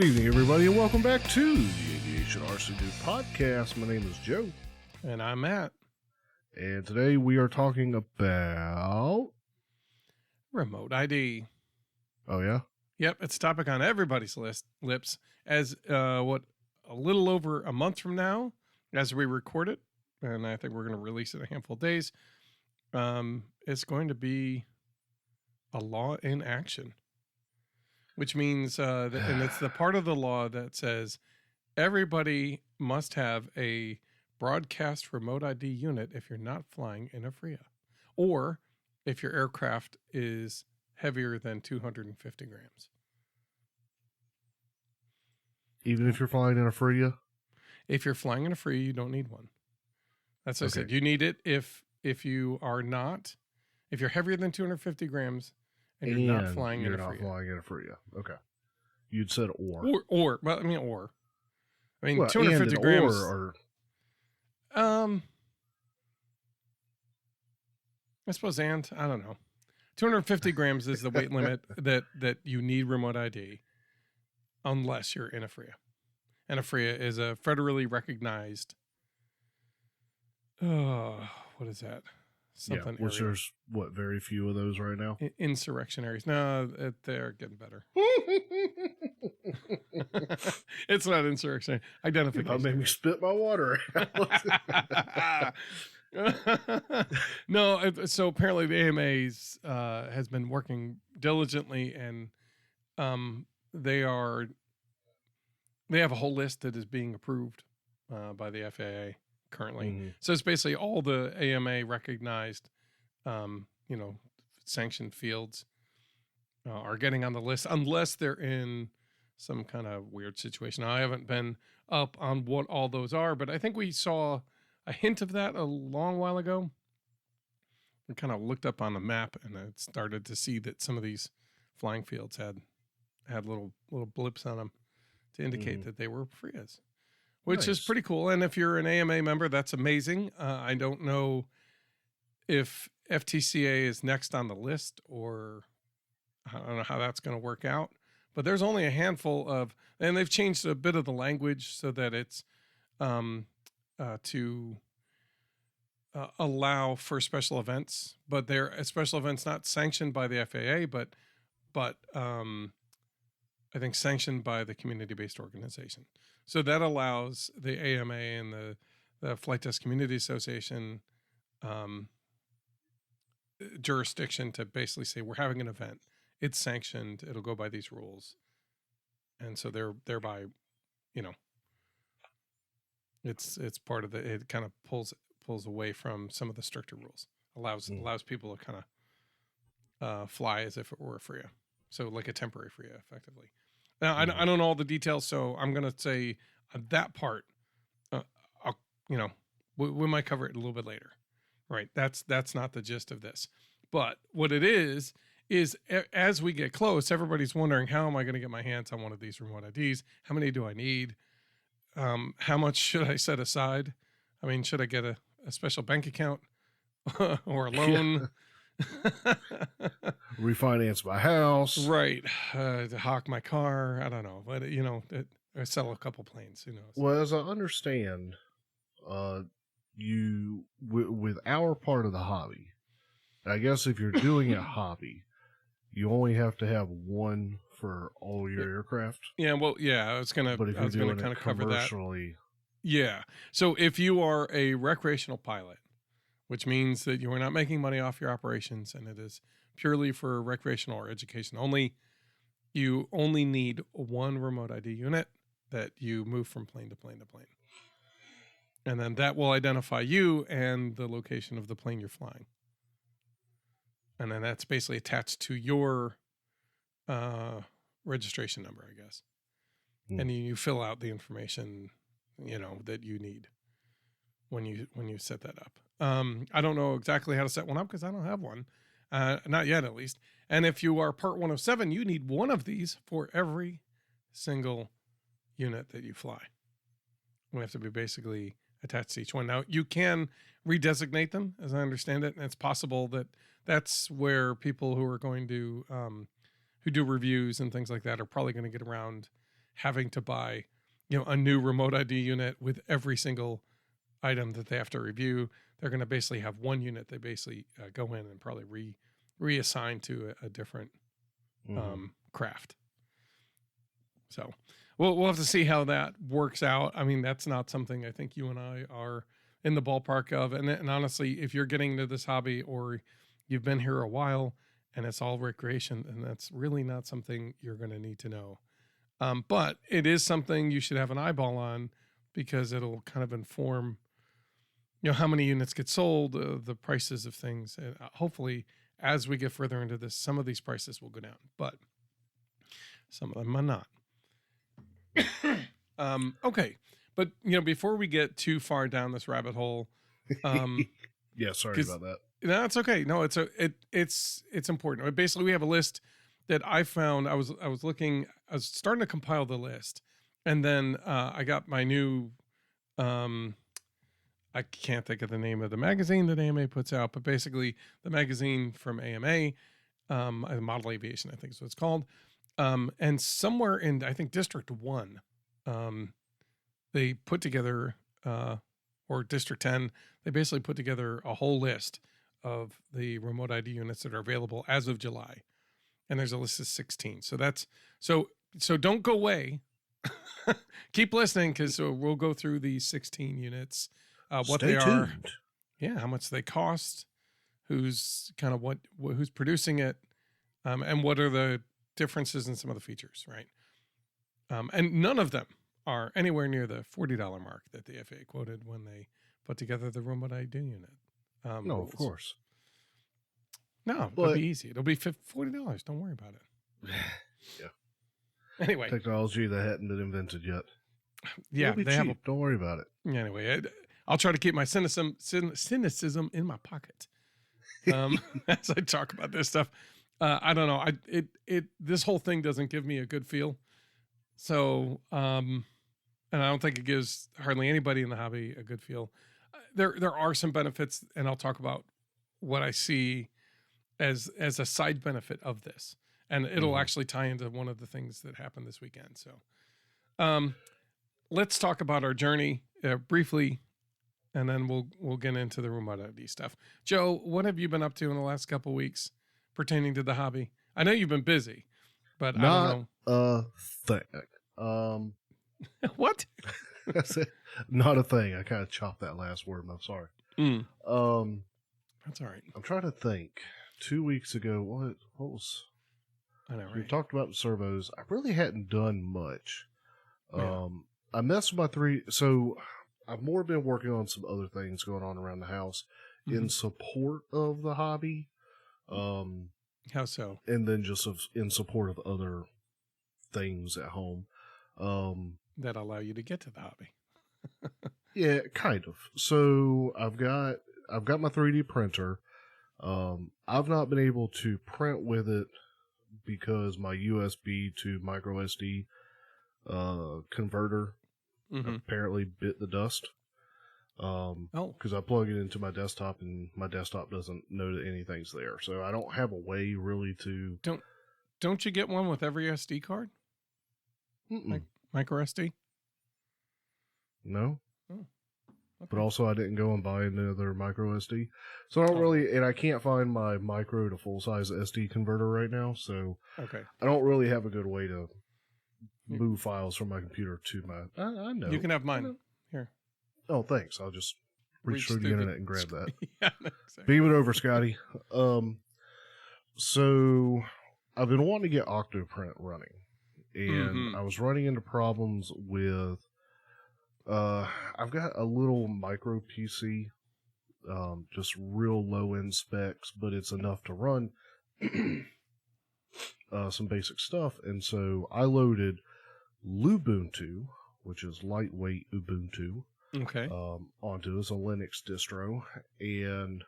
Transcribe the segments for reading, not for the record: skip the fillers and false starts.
Good evening, everybody, and welcome back to the Aviation RC2 podcast. My name is Joe. And I'm Matt. And today we are talking about... Remote ID. Oh, yeah? Yep, it's a topic on everybody's lips as a little over a month from now, as we record it, and I think we're going to release it in a handful of days, it's going to be a law in action, which means, and it's the part of the law that says everybody must have a broadcast remote ID unit if you're not flying in a FRIA, or if your aircraft is heavier than 250 grams. Even if you're flying in a FRIA? If you're flying in a FRIA, you don't need one. That's what I said. You need it if you are not, if you're heavier than 250 grams and you're not flying in a FRIA. You're not flying in a FRIA. Okay. You'd said or. Well, I mean, well, 250 grams. Or I suppose, I don't know. 250 grams is the weight limit that you need remote ID unless you're in a FRIA. And a FRIA is a federally recognized, what is that? Something which area. there's, very few of those right now? Insurrectionaries. No, they're getting better. It's not insurrectionary. Identification. That made me spit my water out. No, so apparently the AMA's has been working diligently, and they have a whole list that is being approved by the FAA currently. Mm-hmm. So it's basically all the AMA recognized, sanctioned fields are getting on the list, unless they're in some kind of weird situation. Now, I haven't been up on what all those are, but I think we saw a hint of that a long while ago. We kind of looked up on the map and I started to see that some of these flying fields had little blips on them to indicate that they were FRIAs, which is pretty cool. And if you're an AMA member, that's amazing. I don't know if FTCA is next on the list, or I don't know how that's going to work out. But there's only a handful of, and they've changed a bit of the language so that it's to allow for special events, but they're special events not sanctioned by the FAA, but I think sanctioned by the community-based organization. So that allows the AMA and the Flight Test Community Association jurisdiction to basically say, we're having an event. It's sanctioned. It'll go by these rules. And so thereby, it's part of it kind of pulls away from some of the stricter rules. Allows people to kind of fly as if it were a FRIA. So like a temporary FRIA, effectively. Now, I don't know all the details, so I'm going to say that part, we might cover it a little bit later. Right? That's not the gist of this. But what it is as we get close, everybody's wondering, how am I going to get my hands on one of these remote IDs? How many do I need? How much should I set aside? I mean, should I get a special bank account or a loan? Refinance my house. Right. To hawk my car. I don't know. But, I sell a couple planes. Who knows? Well, as I understand, with our part of the hobby, I guess if you're doing a hobby, you only have to have one for all your aircraft. Yeah, well, yeah, I was gonna kind of cover that. Yeah. So if you are a recreational pilot, which means that you are not making money off your operations and it is purely for recreational or education only, you only need one remote ID unit that you move from plane to plane to plane. And then that will identify you and the location of the plane you're flying. And then that's basically attached to your registration number, I guess. And you fill out the information, that you need when you set that up. I don't know exactly how to set one up because I don't have one. Not yet, at least. And if you are Part 107, you need one of these for every single unit that you fly. We have to be basically attached to each one. Now, you can redesignate them, as I understand it, and it's possible that that's where people who are going to, who do reviews and things like that are probably going to get around having to buy, a new remote ID unit with every single item that they have to review. They're going to basically have one unit they basically go in and probably reassign to a different craft. So we'll have to see how that works out. I mean, that's not something I think you and I are in the ballpark of. And honestly, if you're getting into this hobby or you've been here a while and it's all recreation, then that's really not something you're going to need to know. But it is something you should have an eyeball on because it'll kind of inform, how many units get sold, the prices of things. And hopefully, as we get further into this, some of these prices will go down, but some of them are not. Okay. But, before we get too far down this rabbit hole, yeah, sorry about that. No, it's okay. No, it's important. Basically, we have a list that I found. I was starting to compile the list, and then I got my new. I can't think of the name of the magazine that AMA puts out, but basically the magazine from AMA, Model Aviation, I think is what it's called. And somewhere in, I think, District 1, they put together, or District 10, they basically put together a whole list of the remote ID units that are available as of July. And there's a list of 16. So don't go away. Keep listening because we'll go through these 16 units, what Stay they tuned. are, how much they cost, who's kind of who's producing it, and what are the differences in some of the features, right? And none of them are anywhere near the $40 mark that the FAA quoted when they put together the remote ID unit. No, rules. of course. No, But- it'll be easy. It'll be $40. Don't worry about it. Yeah. Anyway, Technology that hadn't been invented yet. yeah, It'll be they have. cheap. Don't worry about it. Anyway, I'll try to keep my cynicism in my pocket as I talk about this stuff. I don't know. This whole thing doesn't give me a good feel. So, and I don't think it gives hardly anybody in the hobby a good feel. There are some benefits, and I'll talk about what I see as a side benefit of this, and it'll actually tie into one of the things that happened this weekend. So, let's talk about our journey briefly, and then we'll get into the remote ID stuff. Joe, what have you been up to in the last couple of weeks pertaining to the hobby? I know you've been busy, but I don't a thing. what? That's it. Not a thing. I kind of chopped that last word. I'm sorry. That's all right. I'm trying to think. 2 weeks ago, what was? I know, We right? talked about the servos. I really hadn't done much. Yeah. I messed with my 3. So I've more been working on some other things going on around the house in support of the hobby. How so? And then just in support of other things at home. That allow you to get to the hobby. Yeah, kind of. So I've got my 3D printer. I've not been able to print with it because my USB to micro SD converter apparently bit the dust. Because I plug it into my desktop and my desktop doesn't know that anything's there. So I don't have a way really to. Don't you get one with every SD card? Mm-mm. Micro SD? No. Okay. But also I didn't go and buy another micro SD. So I don't really, and I can't find my micro to full size SD converter right now. So Okay. I don't really have a good way to move files from my computer to my. I know. You can have mine. Here. Oh, thanks. I'll just reach through the internet and grab that. Yeah, exactly. Beam it over, Scotty. So I've been wanting to get Octoprint running, and I was running into problems with. I've got a little micro PC, just real low end specs, but it's enough to run some basic stuff. And so I loaded Lubuntu, which is lightweight Ubuntu, Okay. onto it. It's a Linux distro, and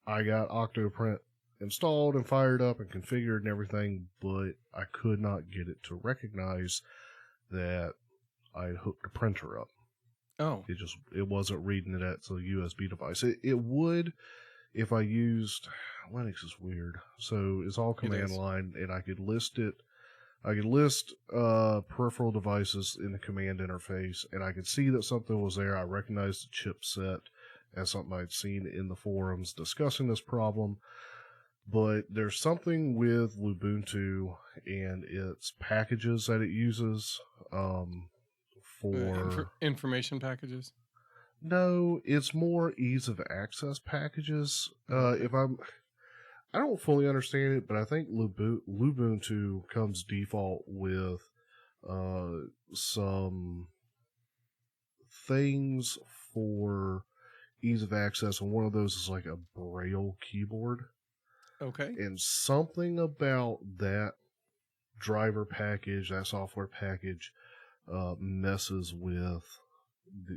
I got Octoprint installed and fired up and configured and everything, but I could not get it to recognize that I had hooked a printer up. Oh. It wasn't reading it at the USB device. It would if I used Linux is weird. So it's all command line, and I could list it I could list peripheral devices in the command interface, and I could see that something was there. I recognized the chipset as something I'd seen in the forums discussing this problem. But there's something with Lubuntu and its packages that it uses for information packages. No, it's more ease of access packages. Okay. I don't fully understand it, but I think Lubuntu comes default with some things for ease of access, and one of those is like a Braille keyboard. Okay. And something about that driver package, that software package, messes with,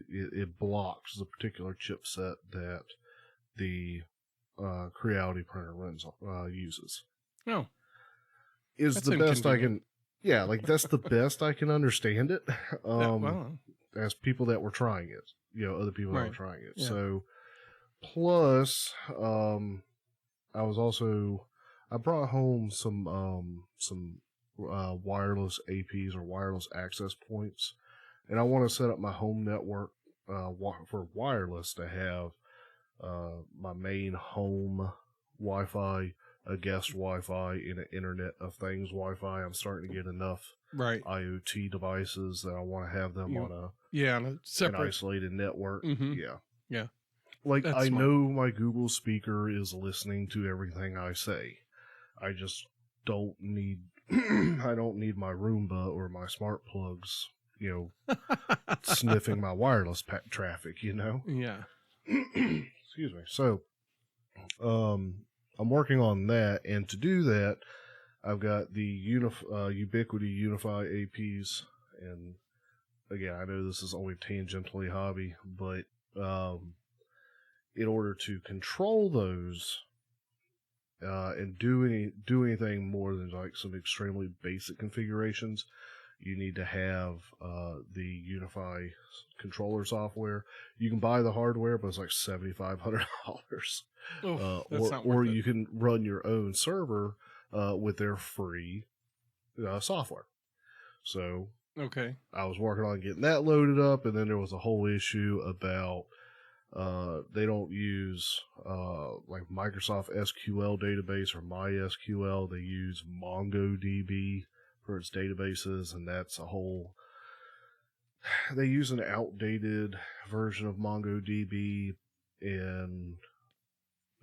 it blocks the particular chipset that the Creality printer uses. Oh. Is the best I can, yeah, like that's the best I can understand it. As people that were trying it, other people that were trying it. Yeah. So, plus, I brought home some wireless APs or wireless access points, and I want to set up my home network for wireless to have my main home Wi-Fi, a guest Wi-Fi, and an Internet of Things Wi-Fi. I'm starting to get enough IoT devices that I want to have them on a separate, an isolated network. Mm-hmm. Yeah. Like, that's smart. Know my Google speaker is listening to everything I say. I just don't need I don't need my Roomba or my smart plugs, sniffing my wireless traffic, Yeah. Excuse me. So, I'm working on that, and to do that, I've got the Ubiquiti Unify APs, and again, I know this is only tangentially hobby, but in order to control those and do anything more than like some extremely basic configurations, you need to have the Unify controller software. You can buy the hardware, but it's like $7,500. Or you can run your own server with their free software. So okay, I was working on getting that loaded up, and then there was a whole issue about they don't use like Microsoft SQL database or MySQL. They use MongoDB for its databases, and that's a whole. They use an outdated version of MongoDB, and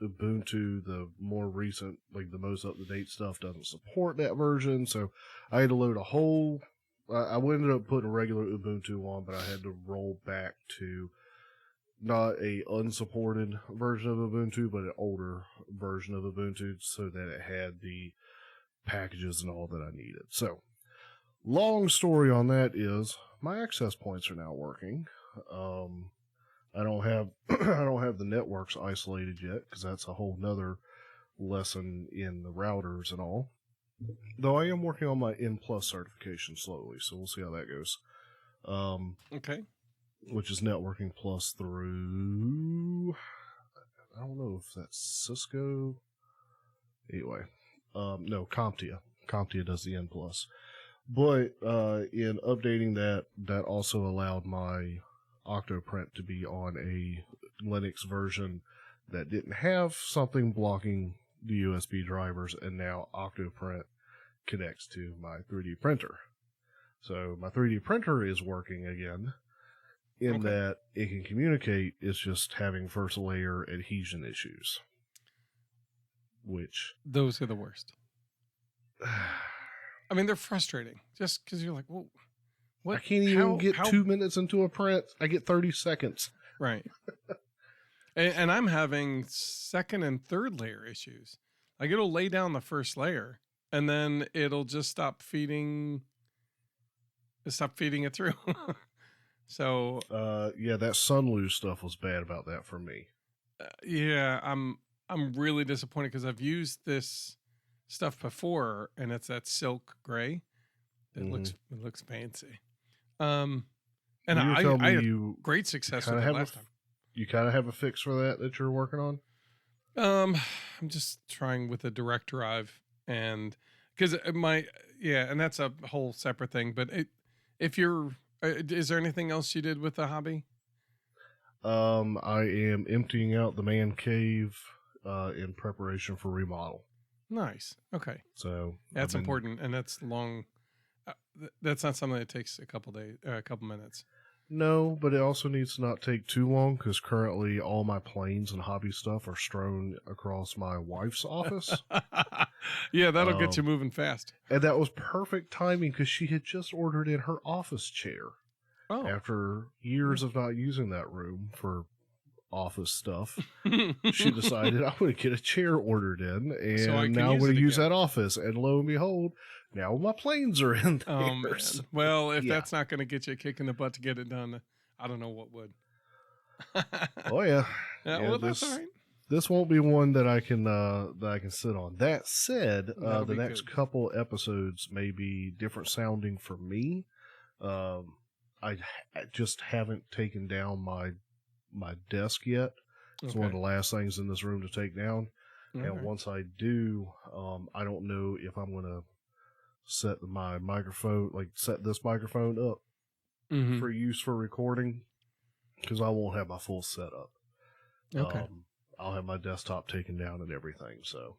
Ubuntu, the more recent, like the most up-to-date stuff, doesn't support that version. So I had to load a whole. I ended up putting regular Ubuntu on, but I had to roll back to not a unsupported version of Ubuntu, but an older version of Ubuntu, so that it had the packages and all that I needed. So, long story on that is my access points are now working. I don't have the networks isolated yet, because that's a whole nother lesson in the routers and all. Though I am working on my N+ certification slowly, so we'll see how that goes. Okay. Which is networking plus through, I don't know if that's Cisco. Anyway, no, CompTIA. CompTIA does the N+. But in updating that also allowed my Octoprint to be on a Linux version that didn't have something blocking the USB drivers, and now Octoprint connects to my 3D printer. So my 3D printer is working again, in that it can communicate. It's just having first layer adhesion issues. Which... those are the worst. I mean, they're frustrating. Just because you're like, well, what? I can't even get 2 minutes into a print. I get 30 seconds. Right. and I'm having second and third layer issues. Like, it'll lay down the first layer, and then it'll just stop feeding it through. So yeah, that Sunlose stuff was bad about that for me. Yeah, I'm really disappointed, because I've used this stuff before, and it's that silk gray. It looks fancy. And I had great success with it last time. You kind of have a fix for that you're working on? I'm just trying with a direct drive, and because yeah, and that's a whole separate thing. But if you're, is there anything else you did with the hobby? I am emptying out the man cave in preparation for remodel. Nice. Okay. So that's important, and that's long. That's not something that takes a couple days, a couple minutes. No, but it also needs to not take too long because currently all my planes and hobby stuff are strewn across my wife's office. Yeah, that'll get you moving fast. And that was perfect timing because she had just ordered in her office chair. Oh. After years of not using that room for office stuff, she decided I'm going to get a chair ordered in, and so now I'm going to use that office. And lo and behold, now my planes are in there. Oh, man. Well, if that's not going to get you a kick in the butt to get it done, I don't know what would. Oh, yeah. Well, that's all right. This won't be one that I can sit on. That said, the next couple episodes may be different sounding for me. I just haven't taken down my desk yet. It's one of the last things in this room to take down. And once I do, I don't know if I'm going to set my microphone, set this microphone up for use for recording, because I won't have my full setup. Okay. I'll have my desktop taken down and everything. So,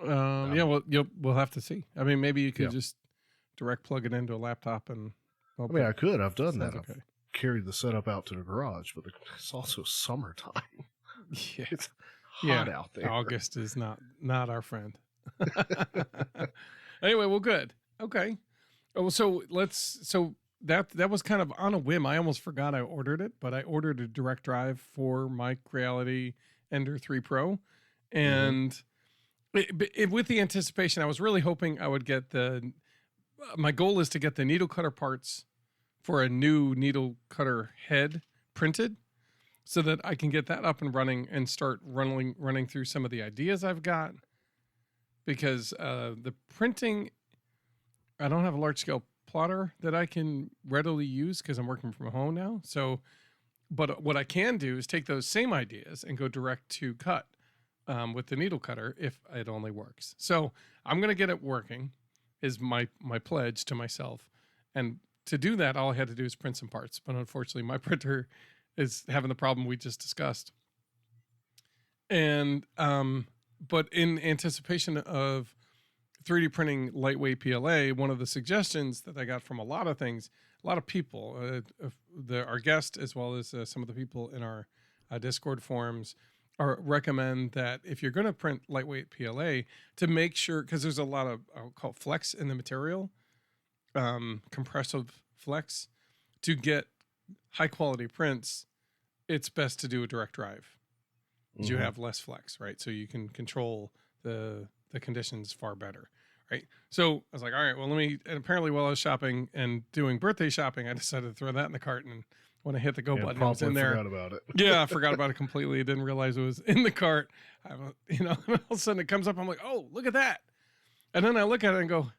yeah, well, we'll have to see. I mean, maybe you could just direct plug it into a laptop and. I mean, I could. I've done that. Okay. I've carried the setup out to the garage, but it's also summertime. Yeah. It's hot out there. August is not our friend. Anyway, well, good. Okay. Oh, so that was kind of on a whim. I almost forgot I ordered it, but I ordered a direct drive for my Creality Ender 3 Pro, and with the anticipation, I was really hoping I would get my goal is to get the needle cutter parts for a new needle cutter head printed, so that I can get that up and running and start running through some of the ideas I've got. Because the printing, I don't have a large scale plotter that I can readily use because I'm working from home now. So, but what I can do is take those same ideas and go direct to cut with the needle cutter if it only works. So I'm going to get it working is my pledge to myself. And to do that, all I had to do is print some parts. But unfortunately, my printer is having the problem we just discussed. And, but in anticipation of 3D printing lightweight PLA, one of the suggestions that I got from a lot of people, our guest, as well as some of the people in our Discord forums, recommend that if you're going to print lightweight PLA, to make sure, because there's a lot of, I'll call it flex in the material, compressive flex, to get high quality prints, it's best to do a direct drive. You have less flex, right? So you can control the conditions far better, right? So I was like, all right, well, and apparently while I was shopping and doing birthday shopping, I decided to throw that in the cart, and when I hit the go button, it was in there. Forgot about it. Yeah, I forgot about it completely. I didn't realize it was in the cart. And all of a sudden it comes up. I'm like, oh, look at that. And then I look at it and go,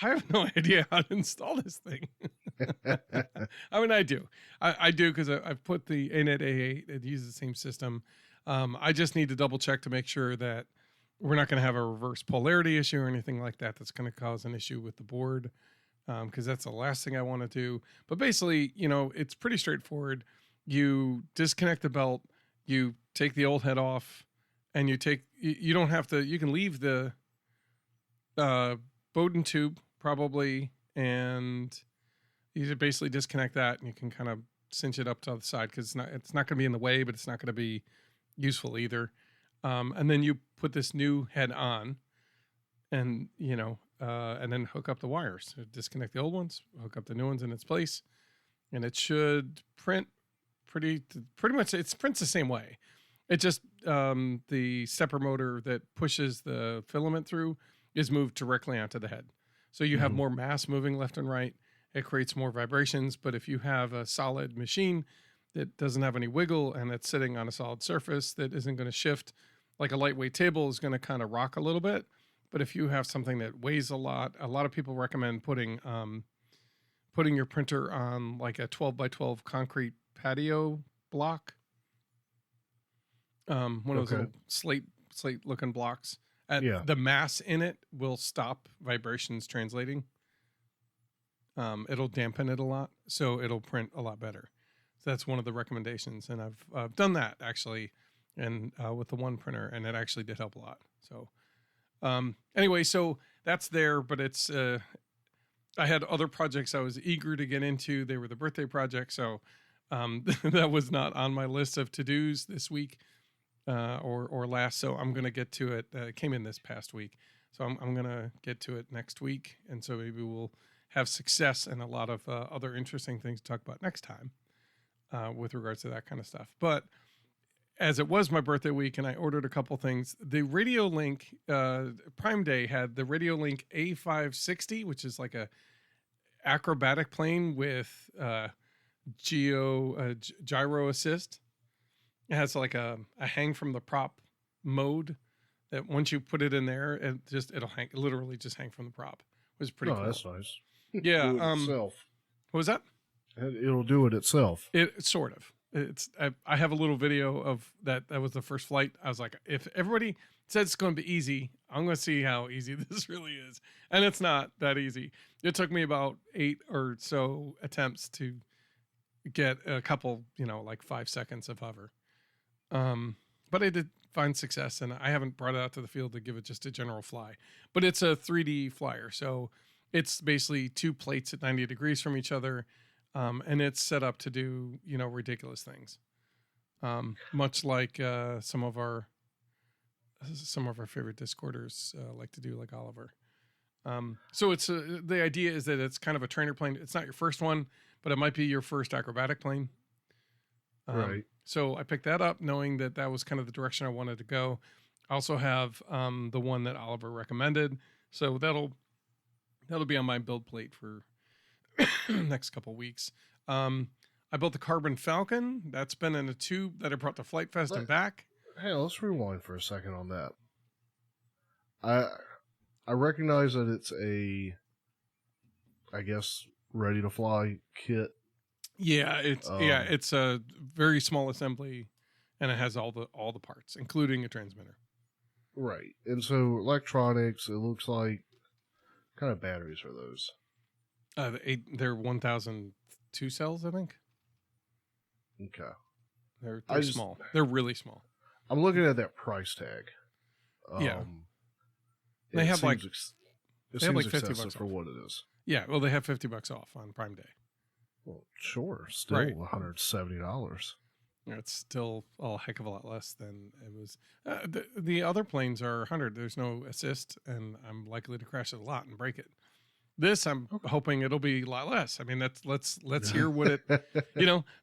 I have no idea how to install this thing. I mean, I do. I do, because I've put the ANET A8. It uses the same system. I just need to double check to make sure that we're not going to have a reverse polarity issue or anything like that that's going to cause an issue with the board, because that's the last thing I want to do. But basically, it's pretty straightforward. You disconnect the belt, you take the old head off, and you don't have to, you can leave the Bowden tube probably, and you basically disconnect that, and you can kind of cinch it up to the side, because it's not going to be in the way, but it's not going to be useful either. And then you put this new head on, and and then hook up the wires. So disconnect the old ones, hook up the new ones in its place, and it should print pretty much. It prints the same way. It just the stepper motor that pushes the filament through is moved directly onto the head, so you have more mass moving left and right. It creates more vibrations. But if you have a solid machine that doesn't have any wiggle, and it's sitting on a solid surface that isn't going to shift, like a lightweight table is going to kind of rock a little bit. But if you have something that weighs a lot of people recommend putting your printer on like a 12 by 12 concrete patio block. One of those little slate looking blocks. Yeah. The mass in it will stop vibrations translating. It'll dampen it a lot, so it'll print a lot better. So that's one of the recommendations, and I've done that actually, and with the one printer, and it actually did help a lot. So anyway, so that's there, but it's I had other projects I was eager to get into. They were the birthday project, so that was not on my list of to-dos this week or last. So I'm going to get to it. It came in this past week, so I'm going to get to it next week, and so maybe we'll have success and a lot of other interesting things to talk about next time with regards to that kind of stuff. But as it was my birthday week and I ordered a couple things, the Radiolink Prime Day had the Radiolink A560, which is like a acrobatic plane with gyro assist. It has like a hang from the prop mode that once you put it in there, it'll literally just hang from the prop. It was pretty cool. That's nice. Yeah. Do it itself. What was that? It'll do it itself. It sort of. I have a little video of that. That was the first flight. I was like, if everybody said it's going to be easy, I'm going to see how easy this really is. And it's not that easy. It took me about 8 or so attempts to get a couple, like 5 seconds of hover. But I did find success, and I haven't brought it out to the field to give it just a general fly. But it's a 3D flyer, so it's basically 2 plates at 90 degrees from each other. And it's set up to do, ridiculous things, much like some of our favorite Discorders like to do, like Oliver. So it's the idea is that it's kind of a trainer plane. It's not your first one, but it might be your first acrobatic plane. Right. So I picked that up knowing that was kind of the direction I wanted to go. I also have the one that Oliver recommended, so that'll be on my build plate for next couple weeks. I built the Carbon Falcon. That's been in a tube that I brought to Flight Fest and back. Hey, let's rewind for a second on that. I recognize that it's I guess, ready to fly kit. Yeah, it's a very small assembly, and it has all the parts, including a transmitter. Right, and so electronics. It looks like kind of batteries are those. They're 1,002 cells, I think. Okay. They're small. They're really small. I'm looking at that price tag. Yeah. They have like it seems excessive for what it is. Yeah, well, they have $50 off on Prime Day. Well, sure, still right. $170. It's still a heck of a lot less than it was. The other planes are 100. There's no assist, and I'm likely to crash it a lot and break it. This, I'm hoping it'll be a lot less. I mean, let's hear what it.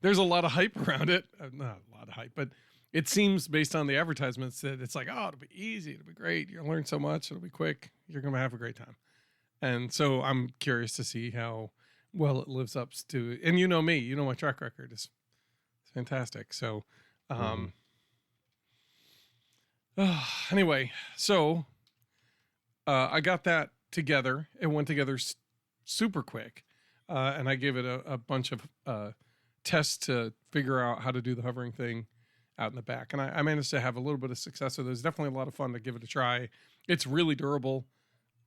There's a lot of hype around it. Not a lot of hype, but it seems based on the advertisements that it's like, oh, it'll be easy, it'll be great. You'll learn so much, it'll be quick. You're gonna have a great time. And so I'm curious to see how well it lives up to. And you know me, my track record is fantastic. So, anyway, so I got that together. It went together super quick, and I gave it a bunch of tests to figure out how to do the hovering thing out in the back, and I managed to have a little bit of success. So there's definitely a lot of fun to give it a try. It's really durable.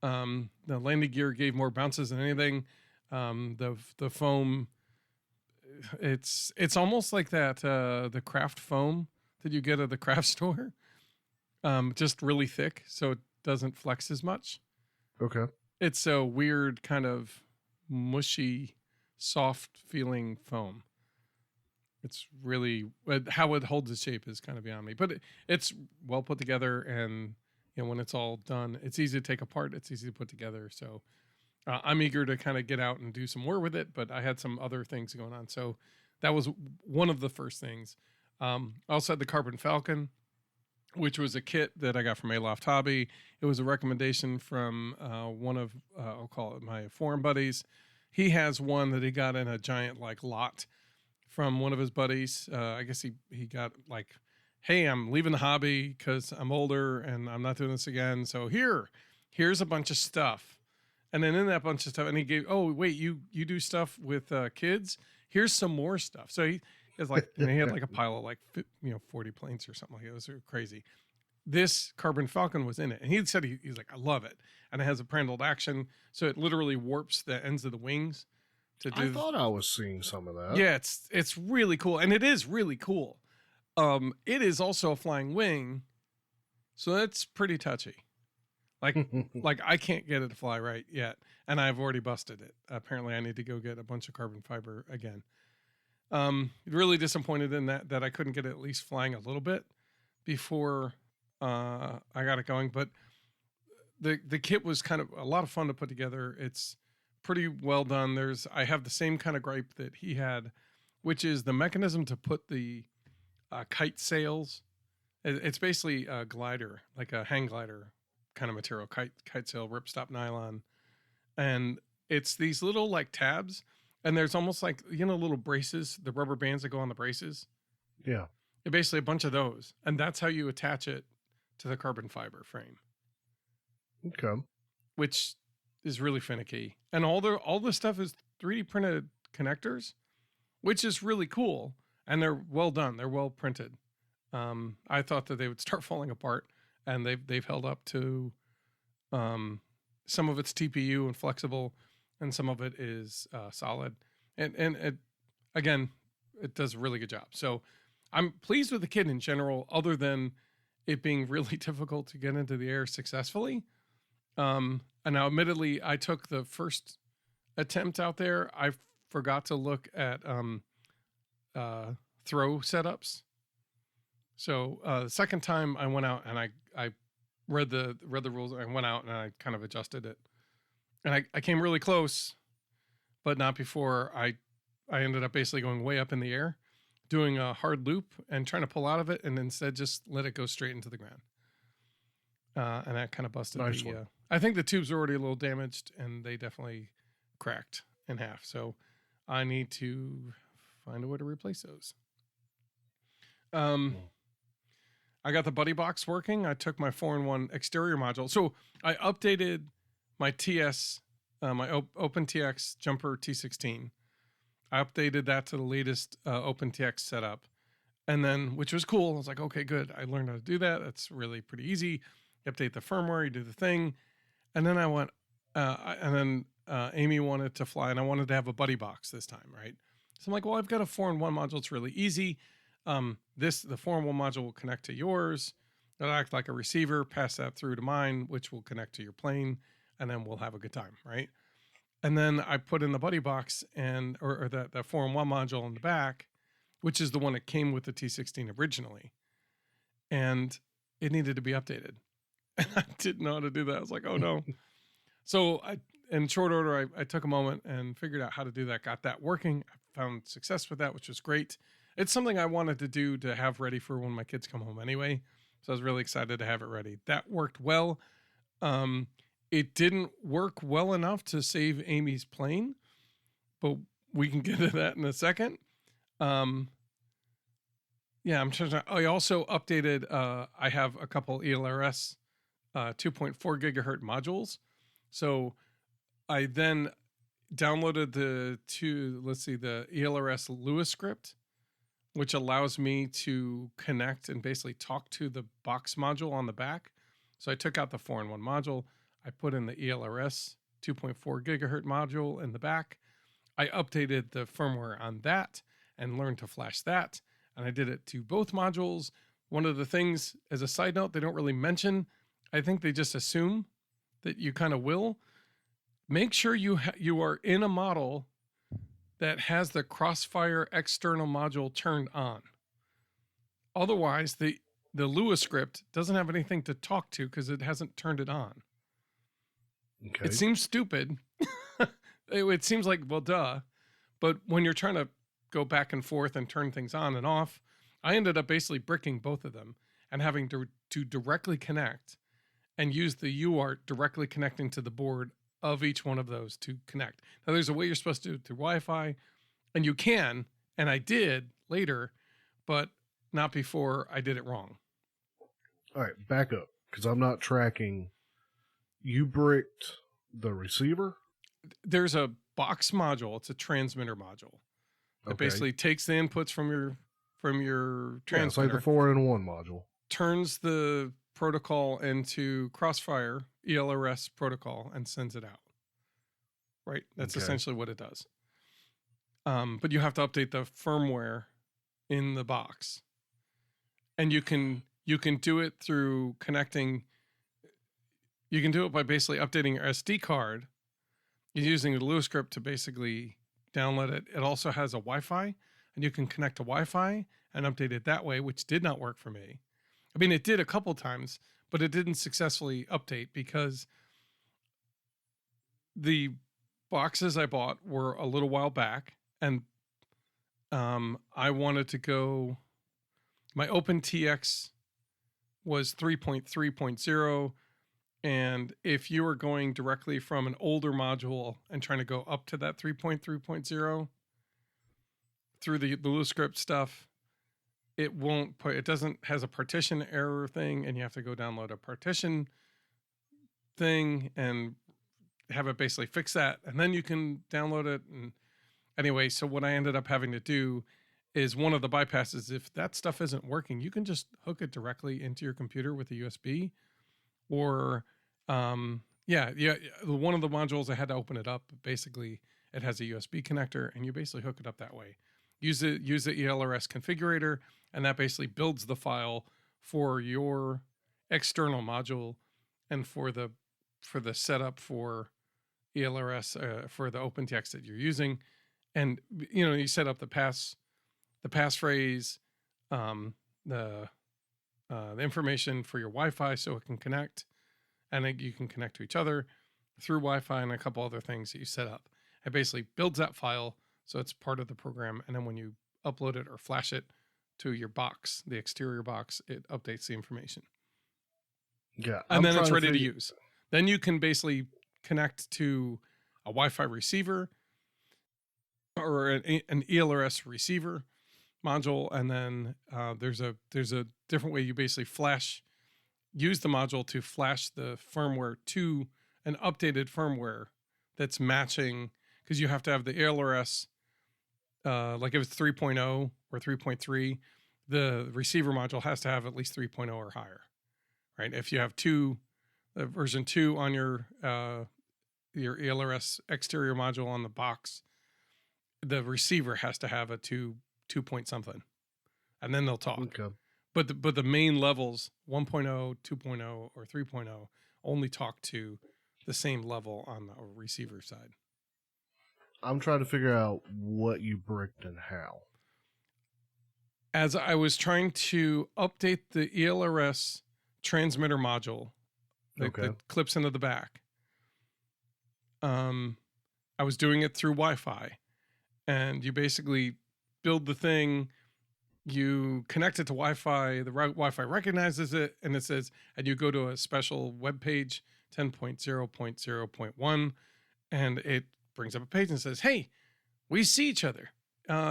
The landing gear gave more bounces than anything. The foam, it's almost like that the craft foam that you get at the craft store, just really thick, so it doesn't flex as much. Okay. It's a weird kind of mushy, soft feeling foam. It's really how it holds its shape is kind of beyond me, but it's well put together, and when it's all done, it's easy to take apart. It's easy to put together. So I'm eager to kind of get out and do some more with it, but I had some other things going on. So that was one of the first things. I also had the Carbon Falcon, which was a kit that I got from Aloft Hobby. It was a recommendation from one of, I'll call it my forum buddies. He has one that he got in a giant lot from one of his buddies. I guess he got hey, I'm leaving the hobby because I'm older and I'm not doing this again. So here's a bunch of stuff. And then in that bunch of stuff, and he gave, oh, wait, you do stuff with kids? Here's some more stuff. So he had a pile of 40 planes or something like that. It was crazy. this Carbon Falcon was in it. And he said he's like, I love it. And it has a Prandtled action. So it literally warps the ends of the wings to do. I thought I was seeing some of that. Yeah, it's really cool. And it is really cool. It is also a flying wing. So that's pretty touchy. Like I can't get it to fly right yet. And I've already busted it. Apparently I need to go get a bunch of carbon fiber again. Really disappointed in that I couldn't get it at least flying a little bit before I got it going. But the kit was kind of a lot of fun to put together. It's pretty well done. I have the same kind of gripe that he had, which is the mechanism to put the kite sails. It's basically a glider, like a hang glider kind of material, kite sail, ripstop nylon. And it's these little like tabs, and there's almost like, little braces, the rubber bands that go on the braces. Yeah. It's basically a bunch of those. And that's how you attach it to the carbon fiber frame. Okay. Which is really finicky. And all the stuff is 3D printed connectors, which is really cool. And they're well done. They're well printed. I thought that they would start falling apart, and they've held up to some of it's TPU and flexible, and some of it is solid. And it, again, it does a really good job. So I'm pleased with the kit in general, other than it being really difficult to get into the air successfully. And now, admittedly, I took the first attempt out there. I forgot to look at throw setups. So the second time I went out and I read the rules, and I went out and I kind of adjusted it, and I came really close, but not before I ended up basically going way up in the air, doing a hard loop and trying to pull out of it, and instead just let it go straight into the ground. And that kind of busted nice the. one. I think the tubes were already a little damaged, and they definitely cracked in half. So I need to find a way to replace those. I got the buddy box working. I took my 4-in-1 exterior module. So I updated my TS, my OpenTX Jumper T16. I updated that to the latest OpenTX setup. And then, which was cool. I was like, okay, good. I learned how to do that. That's really pretty easy. You update the firmware, you do the thing. And then I went, Amy wanted to fly, and I wanted to have a buddy box this time, right? So I'm like, well, I've got a 4-in-1 module. It's really easy. The 4-in-1 module will connect to yours. It'll act like a receiver, pass that through to mine, which will connect to your plane, and then we'll have a good time, right? And then I put in the buddy box or that 4-in-1 module in the back, which is the one that came with the T16 originally. And it needed to be updated. And I didn't know how to do that. I was like, oh no. So in short order, I took a moment and figured out how to do that, got that working. I found success with that, which was great. It's something I wanted to do to have ready for when my kids come home anyway. So I was really excited to have it ready. That worked well. It didn't work well enough to save Amy's plane, but we can get to that in a second. Yeah, I'm trying to. I also updated. I have a couple ELRS 2.4 gigahertz modules. So I then downloaded the ELRS Lua script, which allows me to connect and basically talk to the box module on the back. So I took out the 4-in-1 module. I put in the ELRS 2.4 gigahertz module in the back. I updated the firmware on that and learned to flash that. And I did it to both modules. One of the things, as a side note, they don't really mention, I think they just assume that you kind of will. Make sure you are in a model that has the Crossfire external module turned on. Otherwise, the Lua script doesn't have anything to talk to because it hasn't turned it on. Okay. It seems stupid. It seems like, well, duh. But when you're trying to go back and forth and turn things on and off, I ended up basically bricking both of them and having to directly connect and use the UART directly connecting to the board of each one of those to connect. Now, there's a way you're supposed to do it through Wi-Fi, and you can, and I did later, but not before I did it wrong. All right, back up, because I'm not tracking. You bricked the receiver? There's a box module. It's a transmitter module. It basically takes the inputs from your transmitter. Yeah, it's like the 4-in-1 module. Turns the protocol into Crossfire ELRS protocol and sends it out. Right? That's essentially what it does. But you have to update the firmware in the box. And you can do it through connecting. You can do it by basically updating your SD card. You're using the LuaScript to basically download it. It also has a Wi-Fi, and you can connect to Wi-Fi and update it that way, which did not work for me. I mean, it did a couple times, but it didn't successfully update because the boxes I bought were a little while back, and I wanted to go. My OpenTX was 3.3.0, and if you were going directly from an older module and trying to go up to that 3.3.0 through the LuaScript stuff, it doesn't has a partition error thing, and you have to go download a partition thing and have it basically fix that, and then you can download it. And anyway, so what I ended up having to do is one of the bypasses, if that stuff isn't working, you can just hook it directly into your computer with a USB. Or one of the modules, I had to open it up. Basically, it has a USB connector, and you basically hook it up that way. Use the ELRS configurator, and that basically builds the file for your external module and for the setup for ELRS for the OpenTX that you're using. And you set up the passphrase, the information for your Wi-Fi so it can connect, and then you can connect to each other through Wi-Fi and a couple other things that you set up. It basically builds that file so it's part of the program, and then when you upload it or flash it to your box, the exterior box, it updates the information. Yeah, and then it's ready to use. Then you can basically connect to a Wi-Fi receiver or an ELRS receiver module, and then there's a different way you basically use the module to flash the firmware to an updated firmware that's matching, because you have to have the ELRS, like if it's 3.0 or 3.3, the receiver module has to have at least 3.0 or higher, right? If you have version 2 on your ELRS exterior module on the box, the receiver has to have a 2 point something, and then they'll talk. Okay. But the main levels, 1.0, 2.0, or 3.0, only talk to the same level on the receiver side. I'm trying to figure out what you bricked and how. As I was trying to update the ELRS transmitter module that clips into the back, I was doing it through Wi-Fi, and you basically build the thing, you connect it to Wi-Fi, the Wi-Fi recognizes it, and it says, and you go to a special web page, 10.0.0.1, and it brings up a page and says, hey, we see each other.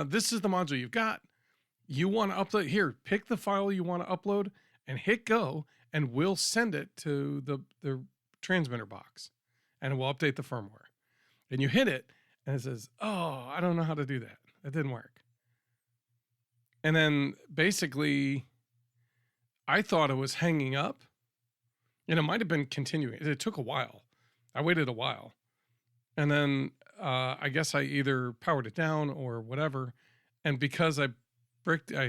This is the module you've got. You want to upload, here, pick the file you want to upload and hit go, and we'll send it to the transmitter box, and it will update the firmware. And you hit it, and it says, oh, I don't know how to do that. That didn't work. And then basically, I thought it was hanging up, and it might have been continuing. It took a while. I waited a while. And then I guess I either powered it down or whatever. And because I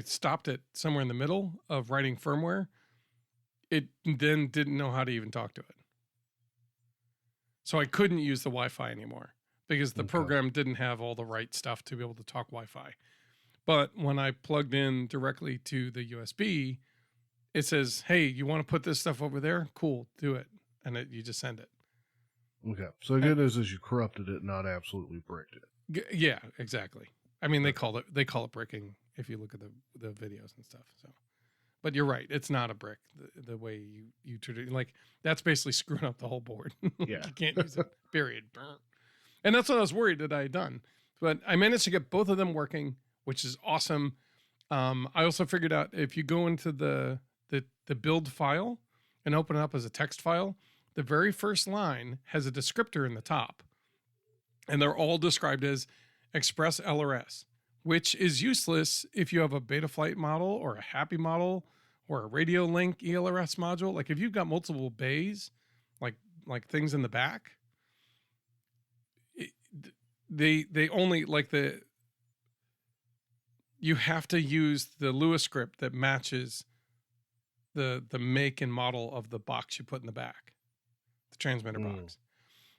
stopped it somewhere in the middle of writing firmware, it then didn't know how to even talk to it. So I couldn't use the Wi-Fi anymore because the program didn't have all the right stuff to be able to talk Wi-Fi. But when I plugged in directly to the USB, it says, hey, you want to put this stuff over there? Cool, do it. And you just send it. Okay. So the good news is you corrupted it, not absolutely bricked it. Yeah, exactly. I mean, they call it bricking if you look at the videos and stuff. So, but you're right. It's not a brick the way you like. That's basically screwing up the whole board. Yeah. You can't use it, period. And that's what I was worried that I had done. But I managed to get both of them working, which is awesome. I also figured out if you go into the build file and open it up as a text file, the very first line has a descriptor in the top, and they're all described as Express LRS, which is useless if you have a Betaflight model or a Happy model or a radio link ELRS module, like if you've got multiple bays, like things in the back, they only like you have to use the Lua script that matches the make and model of the box you put in the back, the transmitter box.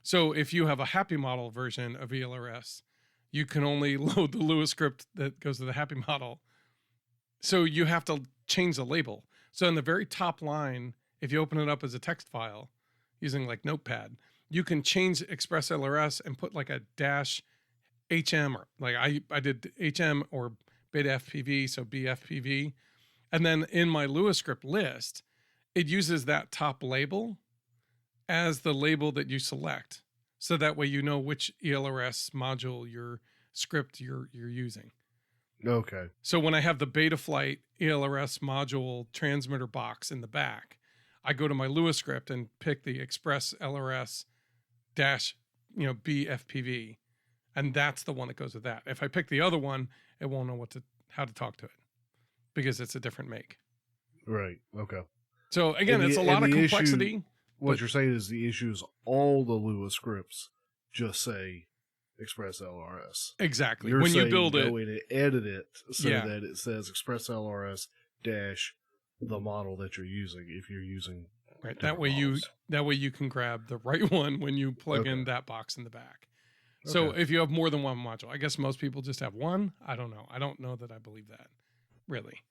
So if you have a Happy Model version of ELRS, you can only load the Lua script that goes to the Happy Model. So you have to change the label. So in the very top line, if you open it up as a text file using like Notepad, you can change Express LRS and put like a dash HM, or like I did HM or beta FPV, so BFPV. And then in my Lua script list, it uses that top label as the label that you select. So that way you know which ELRS module your script you're using. Okay. So when I have the Betaflight ELRS module transmitter box in the back, I go to my Lua script and pick the Express LRS dash, BFPV. And that's the one that goes with that. If I pick the other one, it won't know how to talk to it because it's a different make. Right. Okay. So again, it's a lot of complexity. What you're saying is the issue is all the Lua scripts just say Express LRS. Exactly. You're when you saying build it, go in and edit it so that it says Express LRS dash the model that you're using if you're using right. That way you can grab the right one when you plug in that box in the back. So if you have more than one module, I guess most people just have one. I don't know. I don't know that I believe that, really.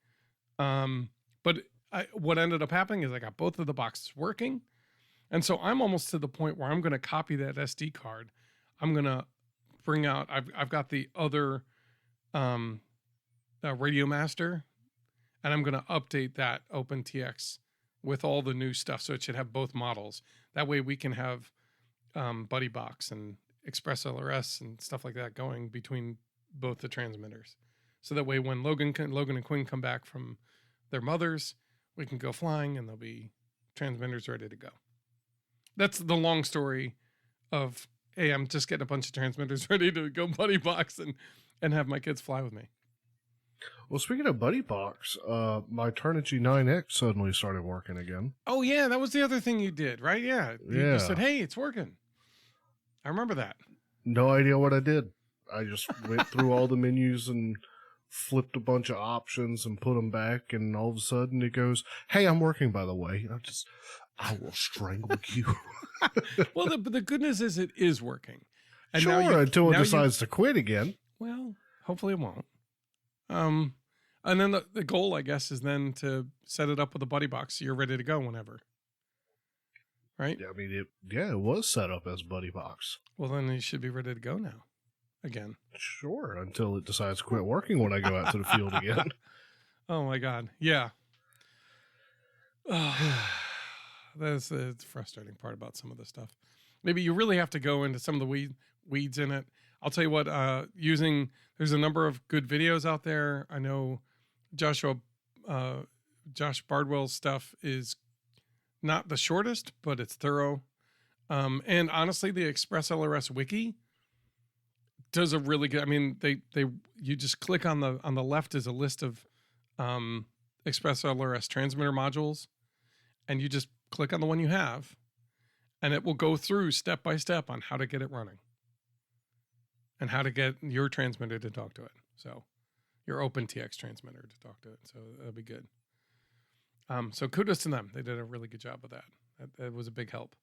But what ended up happening is I got both of the boxes working. And so I'm almost to the point where I'm going to copy that SD card. I'm going to bring out, I've got the other Radio Master, and I'm going to update that OpenTX with all the new stuff. So it should have both models. That way we can have Buddy Box and Express LRS and stuff like that going between both the transmitters. So that way when Logan and Quinn come back from their mothers, we can go flying and there'll be transmitters ready to go. That's the long story of, hey, I'm just getting a bunch of transmitters ready to go Buddy Box and have my kids fly with me. Well, speaking of Buddy Box, my Turnigy 9X suddenly started working again. Oh, yeah, that was the other thing you did, right? Yeah. You said, hey, it's working. I remember that. No idea what I did. I just went through all the menus and flipped a bunch of options and put them back, and all of a sudden it goes, hey, I'm working, by the way. And I will strangle you. Well, the good news is it is working. And sure, until it decides to quit again. Well, hopefully it won't. And then the goal, I guess, is then to set it up with a Buddy Box so you're ready to go whenever. Right? Yeah, I mean, it was set up as Buddy Box. Well, then you should be ready to go now. Again. Sure, until it decides to quit working when I go out to the field again. Oh, my God. Yeah. That's the frustrating part about some of this stuff. Maybe you really have to go into some of the weeds in it. I'll tell you what, there's a number of good videos out there. I know Josh Bardwell's stuff is not the shortest, but it's thorough. And honestly, the Express LRS wiki does a really good, I mean, you just click on the left is a list of Express LRS transmitter modules, and you just click on the one you have, and it will go through step by step on how to get it running and how to get your transmitter to talk to it. So your OpenTX transmitter to talk to it. So that'll be good. So kudos to them. They did a really good job with that. That was a big help.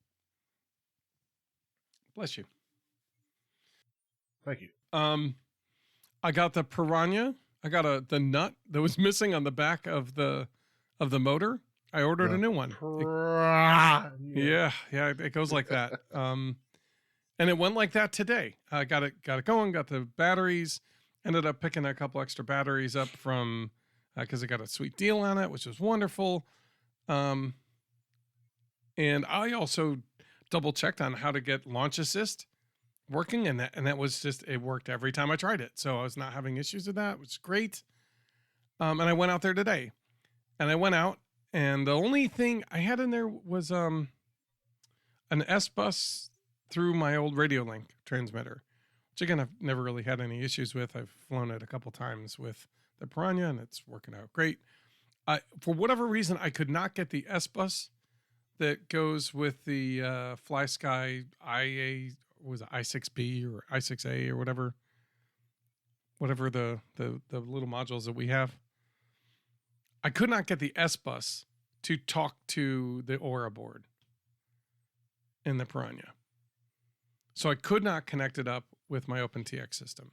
Bless you. Thank you. I got the Piranha. I got the nut that was missing on the back of the motor. I ordered a new one. Yeah, it goes like that. And it went like that today. I got it going, got the batteries, ended up picking a couple extra batteries up from, because I got a sweet deal on it, which was wonderful. And I also double checked on how to get launch assist working, and that was just, it worked every time I tried it. So I was not having issues with that, which is great. And I went out there today, and the only thing I had in there was an S-Bus through my old RadioLink transmitter, which again, I've never really had any issues with. I've flown it a couple times with the Piranha, and it's working out great. For whatever reason, I could not get the S bus that goes with the FlySky IA, was it I6B or I6A or whatever the little modules that we have. I could not get the S bus to talk to the Aura board in the Piranha. So I could not connect it up with my OpenTX system.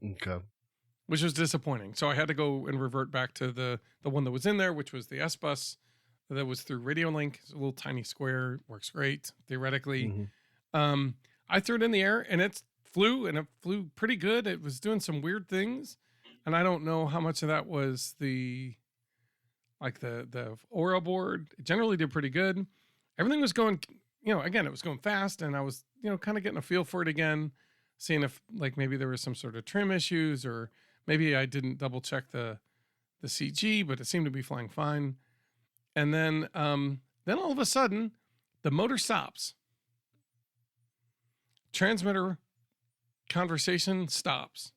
Okay. Which was disappointing. So I had to go and revert back to the one that was in there, which was the S bus that was through RadioLink. It's a little tiny square, works great theoretically. Mm-hmm. I threw it in the air and it flew pretty good. It was doing some weird things, and I don't know how much of that was the Aura board. It generally did pretty good. Everything was going, again, it was going fast, and I was, kind of getting a feel for it again, seeing if like maybe there was some sort of trim issues, or maybe I didn't double check the CG, but it seemed to be flying fine. And then all of a sudden, the motor stops. Transmitter conversation stops.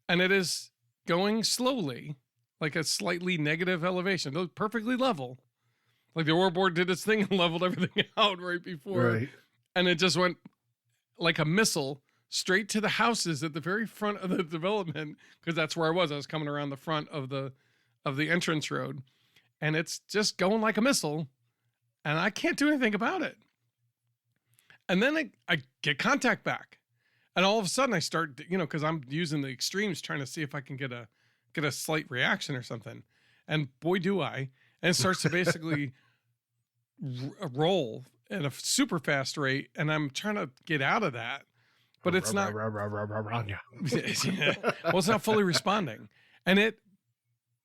And it is going slowly, like a slightly negative elevation. It looked perfectly level. Like the Aura board did its thing and leveled everything out right before. Right. And it just went like a missile straight to the houses at the very front of the development, because that's where I was. I was coming around the front of the entrance road. And it's just going like a missile, and I can't do anything about it. And then I get contact back, and all of a sudden I start, because I'm using the extremes trying to see if I can get a slight reaction or something. And boy, do I. And it starts to basically roll at a super fast rate, and I'm trying to get out of that, but it's not. Well, it's not fully responding, and it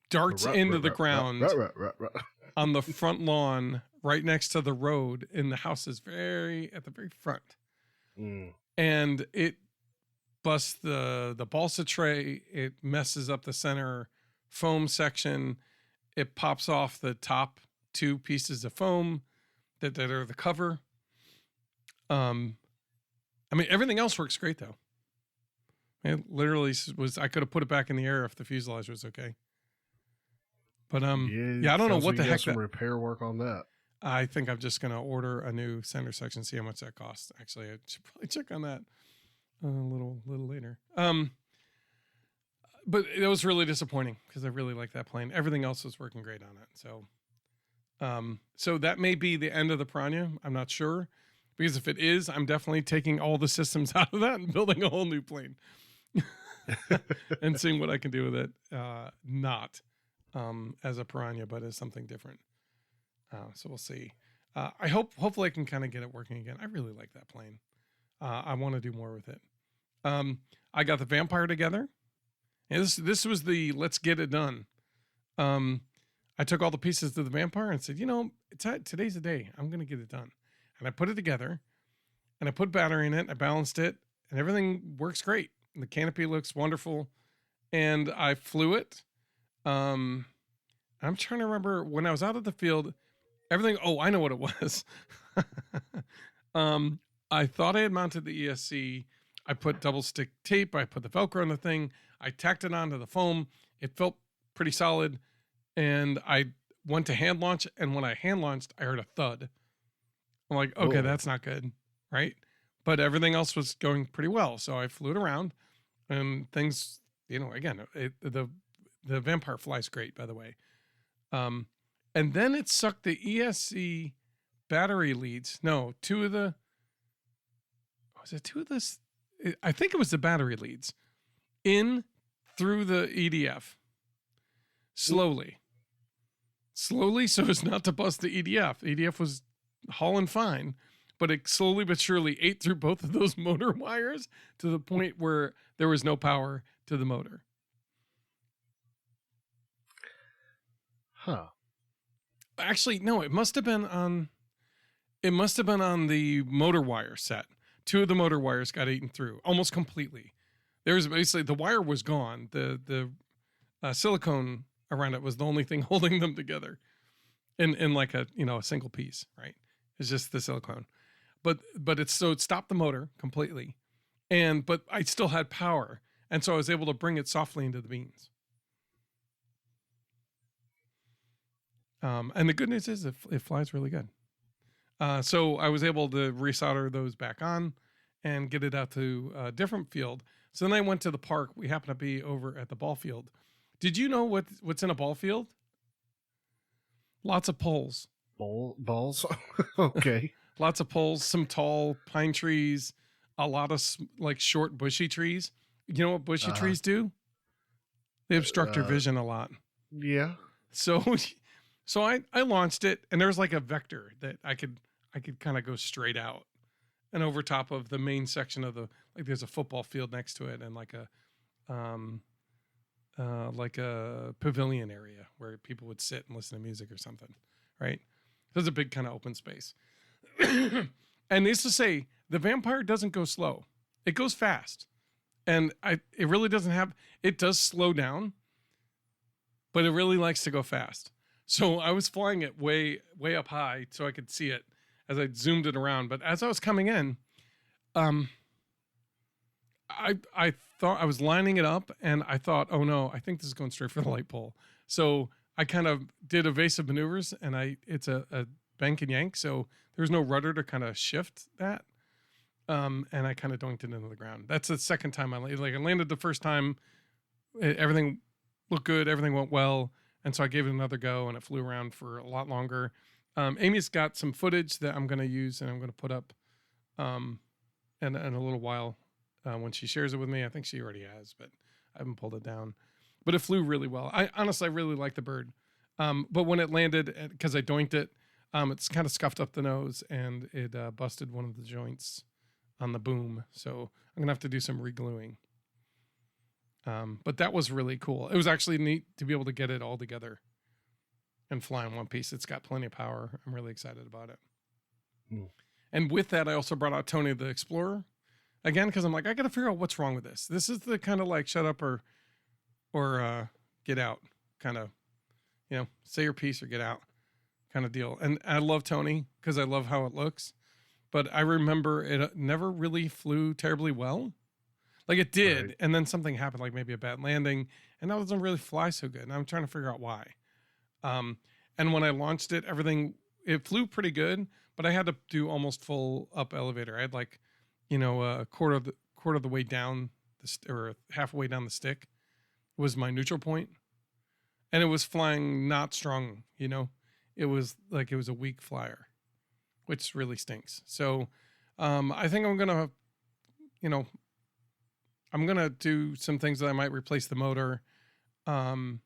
darts into the ground on the front lawn right next to the road in the houses at the very front. And it busts the balsa tray. It messes up the center foam section. It pops off the top two pieces of foam that are the cover. Everything else works great though. It literally I could have put it back in the air if the fuselage was okay. But I don't know what the heck. Some repair work on that. I think I'm just gonna order a new center section, see how much that costs. Actually, I should probably check on that a little later. But it was really disappointing because I really like that plane. Everything else was working great on it. So that may be the end of the Piranha. I'm not sure, because if it is, I'm definitely taking all the systems out of that and building a whole new plane and seeing what I can do with it. Not as a Piranha, but as something different. So we'll see. Hopefully I can kind of get it working again. I really like that plane. I want to do more with it. I got the Vampire together. And this was the let's get it done. I took all the pieces to the Vampire and said, today's the day. I'm going to get it done. And I put it together, and I put battery in it. I balanced it, and everything works great. The canopy looks wonderful, and I flew it. I'm trying to remember when I was out of the field, everything. Oh, I know what it was. I thought I had mounted the ESC. I put double stick tape. I put the Velcro on the thing. I tacked it onto the foam. It felt pretty solid. And I went to hand launch. And when I hand launched, I heard a thud. I'm like, okay, that's not good. Right. But everything else was going pretty well. So I flew it around, and things, again, the Vampire flies great, by the way. And then it sucked the ESC battery leads. No, I think it was the battery leads in through the EDF slowly so as not to bust the EDF. EDF was hauling fine, but it slowly but surely ate through both of those motor wires to the point where there was no power to the motor. Huh. Actually, no, it must have been on the motor wire set. Two of the motor wires got eaten through almost completely. There was basically, the wire was gone. The silicone around it was the only thing holding them together in like a single piece, right? It's just the silicone. But it stopped the motor completely. But I still had power. And so I was able to bring it softly into the beans. And the good news is it flies really good. So I was able to resolder those back on and get it out to a different field. So then I went to the park. We happened to be over at the ball field. Did you know what's in a ball field? Lots of poles. Balls? Okay. Lots of poles, some tall pine trees, a lot of like short bushy trees. You know what bushy trees do? They obstruct your vision a lot. Yeah. So so I launched it, and there's like a vector that I could kind of go straight out and over top of the main section of the, like there's a football field next to it and like a pavilion area where people would sit and listen to music or something, right? There's a big kind of open space. And needless to say, the Vampire doesn't go slow. It goes fast. And it really doesn't have, it does slow down, but it really likes to go fast. So I was flying it way up high so I could see it as I zoomed it around. But as I was coming in, I thought I was lining it up, and I thought, oh no, I think this is going straight for the light pole. So I kind of did evasive maneuvers, and it's a bank and yank, so there's no rudder to kind of shift that. And I kind of doinked it into the ground. That's the second time I landed the first time. Everything looked good. Everything went well. And so I gave it another go, and it flew around for a lot longer. Amy's got some footage that I'm going to use, and I'm going to put up in a little while when she shares it with me. I think she already has, but I haven't pulled it down. But it flew really well. I really like the bird. But when it landed, because I doinked it, it's kind of scuffed up the nose, and it busted one of the joints on the boom. So I'm going to have to do some re-gluing. But that was really cool. It was actually neat to be able to get it all together and fly in one piece. It's got plenty of power. I'm really excited about it. Mm. And with that, I also brought out Tony the Explorer again, because I'm like, I got to figure out what's wrong with this. This is the kind of like shut up or get out kind of, say your piece or get out kind of deal. And I love Tony because I love how it looks. But I remember it never really flew terribly well. Like it did, right. And then something happened, like maybe a bad landing, and that doesn't really fly so good. And I'm trying to figure out why. And when I launched it, it flew pretty good, but I had to do almost full up elevator. I had like, a quarter of the way down or halfway down the stick was my neutral point, and it was flying not strong. It was like it was a weak flyer, which really stinks. So I think I'm gonna, I'm going to do some things that I might replace the motor. And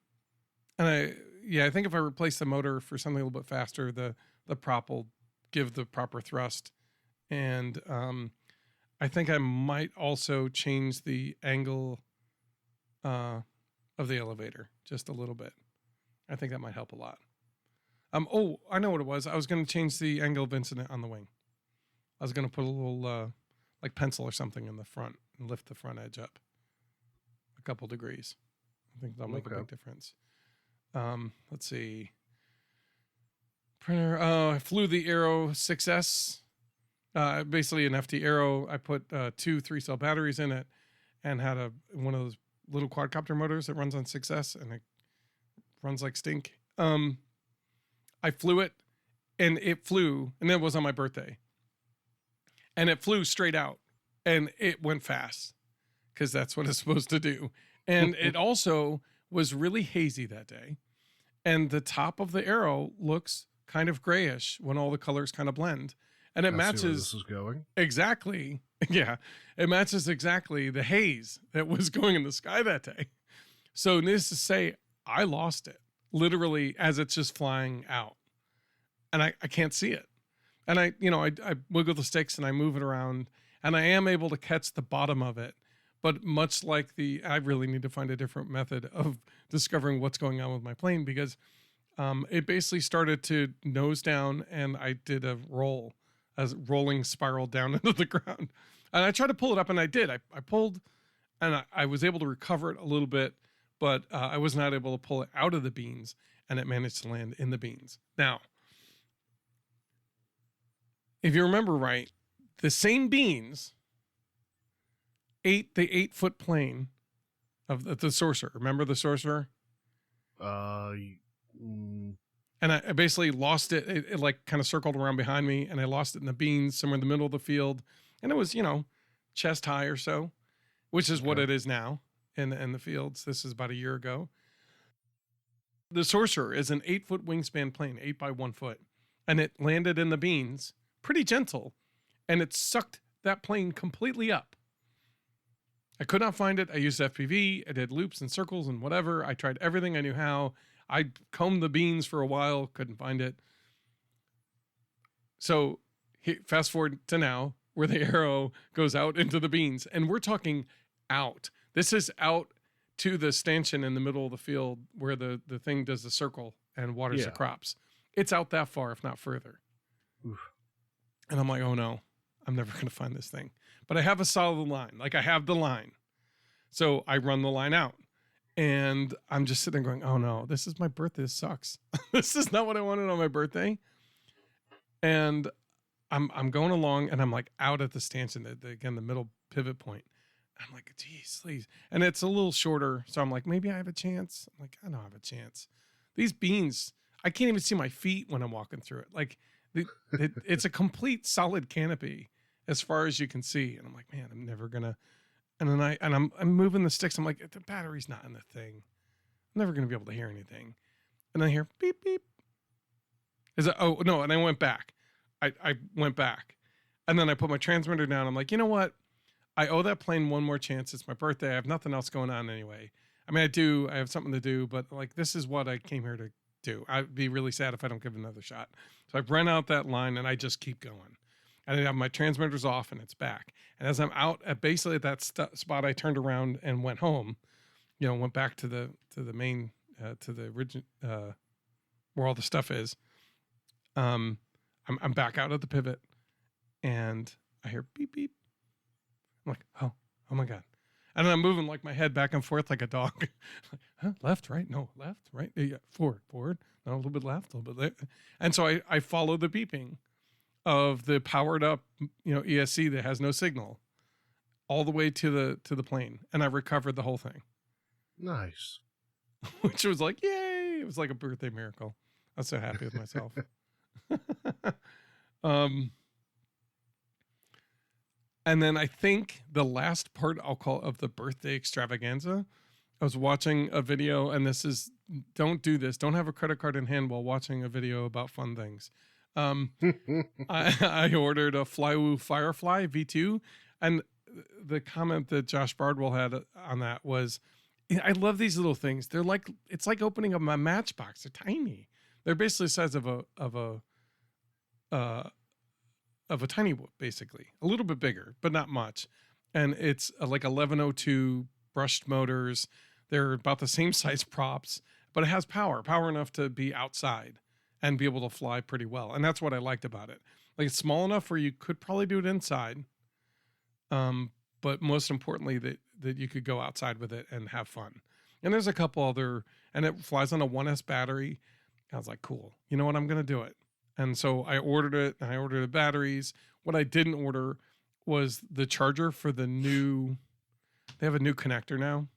I think if I replace the motor for something a little bit faster, the prop will give the proper thrust. And I think I might also change the angle of the elevator just a little bit. I think that might help a lot. I know what it was. I was going to change the angle of incident on the wing. I was going to put a little like pencil or something in the front and lift the front edge up a couple degrees. I think that'll make a big difference. Let's see. Printer. I flew the Aero 6S. Basically an FT Aero. I put 2 3-cell batteries in it and had one of those little quadcopter motors that runs on 6S, and it runs like stink. I flew it, and it flew, and it was on my birthday. And it flew straight out, and it went fast because that's what it's supposed to do. And it also was really hazy that day. And the top of the Aero looks kind of grayish when all the colors kind of blend. And it matches. Where this is going. Exactly. Yeah. It matches exactly the haze that was going in the sky that day. So needless to say, I lost it literally as it's just flying out. And I can't see it. And I wiggle the sticks and I move it around, and I am able to catch the bottom of it. But much like I really need to find a different method of discovering what's going on with my plane, because it basically started to nose down, and I did a rolling spiral down into the ground. And I tried to pull it up, and I did. I pulled, and I was able to recover it a little bit, but I was not able to pull it out of the beans, and it managed to land in the beans. Now, if you remember right, the same beans ate the 8-foot plane of the Sorcerer. Remember the Sorcerer? And I basically lost it. It like kind of circled around behind me, and I lost it in the beans somewhere in the middle of the field. And it was, chest high or so, which is what Okay. it is now in the fields. This is about a year ago. The Sorcerer is an 8-foot wingspan plane, 8 by 1 foot, and it landed in the beans, pretty gentle, and it sucked that plane completely up. I could not find it. I used FPV. I did loops and circles and whatever. I tried everything I knew how. I combed the beans for a while, couldn't find it. So fast forward to now, where the arrow goes out into the beans, and we're talking out. This is out to the stanchion in the middle of the field where the thing does the circle and waters the crops. It's out that far, if not further. Oof. And I'm like, oh no, I'm never going to find this thing. But I have a solid line. Like, I have the line. So I run the line out. And I'm just sitting there going, oh no, this is my birthday. This sucks. This is not what I wanted on my birthday. And I'm going along, and I'm like out at the stanchion, again, the middle pivot point. I'm like, geez, please. And it's a little shorter. So I'm like, maybe I have a chance. I'm like, I don't have a chance. These beans, I can't even see my feet when I'm walking through it. Like, it's a complete solid canopy as far as you can see. And I'm like, man, I'm never going to. And then I'm moving the sticks. I'm like, the battery's not in the thing. I'm never going to be able to hear anything. And I hear beep, beep. Oh, no. And I went back. I went back. And then I put my transmitter down. I'm like, you know what? I owe that plane one more chance. It's my birthday. I have nothing else going on anyway. I mean, I have something to do, but like, this is what I came here to do. I'd be really sad if I don't give it another shot. So I run out that line, and I just keep going. And I have my transmitters off, and it's back. And as I'm out at basically at that spot, I turned around and went home, went back to the main, to the original, where all the stuff is. I'm back out at the pivot, and I hear beep, beep. I'm like, oh my God. And then I'm moving like my head back and forth like a dog. Like, huh? Left, right? No, left, right? Yeah, forward. No, a little bit left, a little bit left. And so I follow the beeping of the powered up, ESC that has no signal all the way to the plane. And I recovered the whole thing. Nice. Which was like, yay. It was like a birthday miracle. I was so happy with myself. And then I think the last part I'll call of the birthday extravaganza, I was watching a video, and don't do this. Don't have a credit card in hand while watching a video about fun things. I ordered a Flywoo Firefly V2, and the comment that Josh Bardwell had on that was, I love these little things. It's like opening up a Matchbox. They're tiny. They're basically the size of a tiny whoop, basically. A little bit bigger, but not much. And it's like 1102 brushed motors. They're about the same size props, but it has power enough to be outside and be able to fly pretty well. And that's what I liked about it. Like, it's small enough where you could probably do it inside. But most importantly, that you could go outside with it and have fun. And there's a couple other, and it flies on a 1S battery. I was like, cool. You know what? I'm going to do it. And so I ordered it, and I ordered the batteries. What I didn't order was the charger for they have a new connector now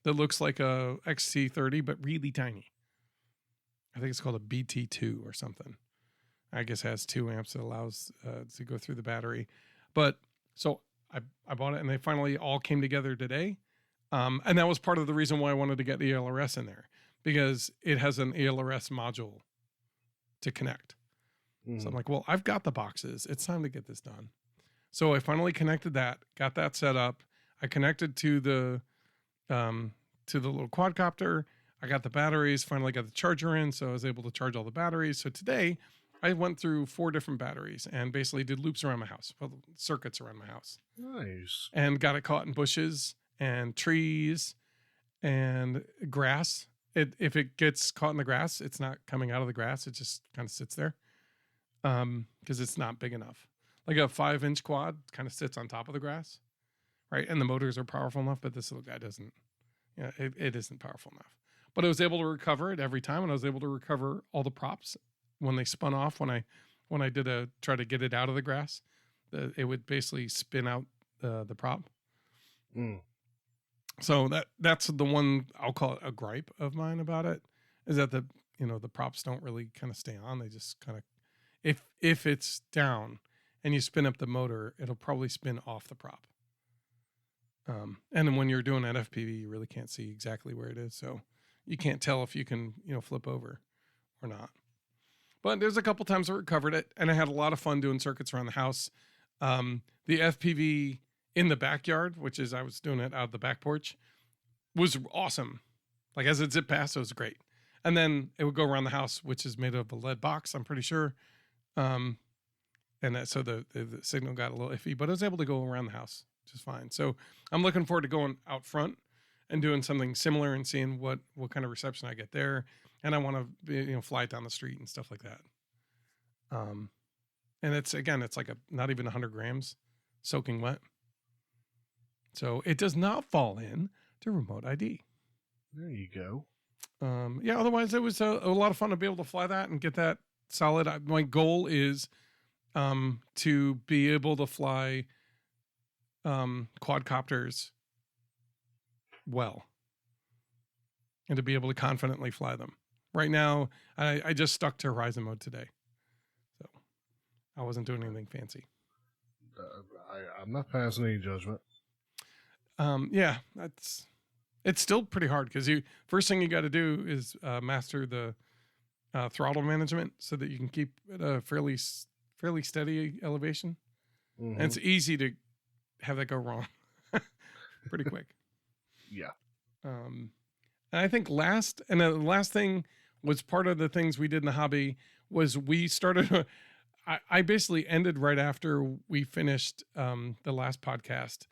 that looks like a XT30, but really tiny. I think it's called a BT2 or something. I guess it has 2 amps that allows to go through the battery. But so I bought it, and they finally all came together today. And that was part of the reason why I wanted to get the ALRS in there, because it has an ALRS module to connect. So I'm like, well, I've got the boxes. It's time to get this done. So I finally connected that, got that set up. I connected to the little quadcopter. I got the batteries, finally got the charger in, so I was able to charge all the batteries. So today I went through 4 different batteries and basically did loops around my house, circuits around my house. Nice. And got it caught in bushes and trees and grass. If it gets caught in the grass, it's not coming out of the grass. It just kind of sits there. Because it's not big enough. Like a 5-inch quad kind of sits on top of the grass, right? And the motors are powerful enough, but this little guy doesn't. It isn't powerful enough. But I was able to recover it every time, and I was able to recover all the props when they spun off. When I did try to get it out of the grass, it would basically spin out the prop. So that's the one I'll call it a gripe of mine about it, is that the props don't really kind of stay on. They just kind of, if it's down and you spin up the motor, it'll probably spin off the prop. And then when you're doing that FPV, you really can't see exactly where it is. So you can't tell if you can, flip over or not. But there's a couple times I recovered it, and I had a lot of fun doing circuits around the house. The FPV in the backyard, which is I was doing it out of the back porch, was awesome. Like as it zipped past, it was great. And then it would go around the house, which is made of a lead box, I'm pretty sure. And so the signal got a little iffy, but I was able to go around the house just fine. So I'm looking forward to going out front and doing something similar and seeing what kind of reception I get there. And I want to fly it down the street and stuff like that. And it's like not even 100 grams soaking wet. So it does not fall in to remote ID. There you go. Otherwise it was a lot of fun to be able to fly that and get that solid. My goal is to be able to fly quadcopters well and to be able to confidently fly them. Right now, I just stuck to Horizon mode today. So I wasn't doing anything fancy. I'm not passing any judgment. It's still pretty hard because first thing you got to do is master the throttle management so that you can keep at a fairly steady elevation. Mm-hmm. And it's easy to have that go wrong pretty quick. Yeah. And I think the last thing was part of the things we did in the hobby was we started. I basically ended right after we finished the last podcast.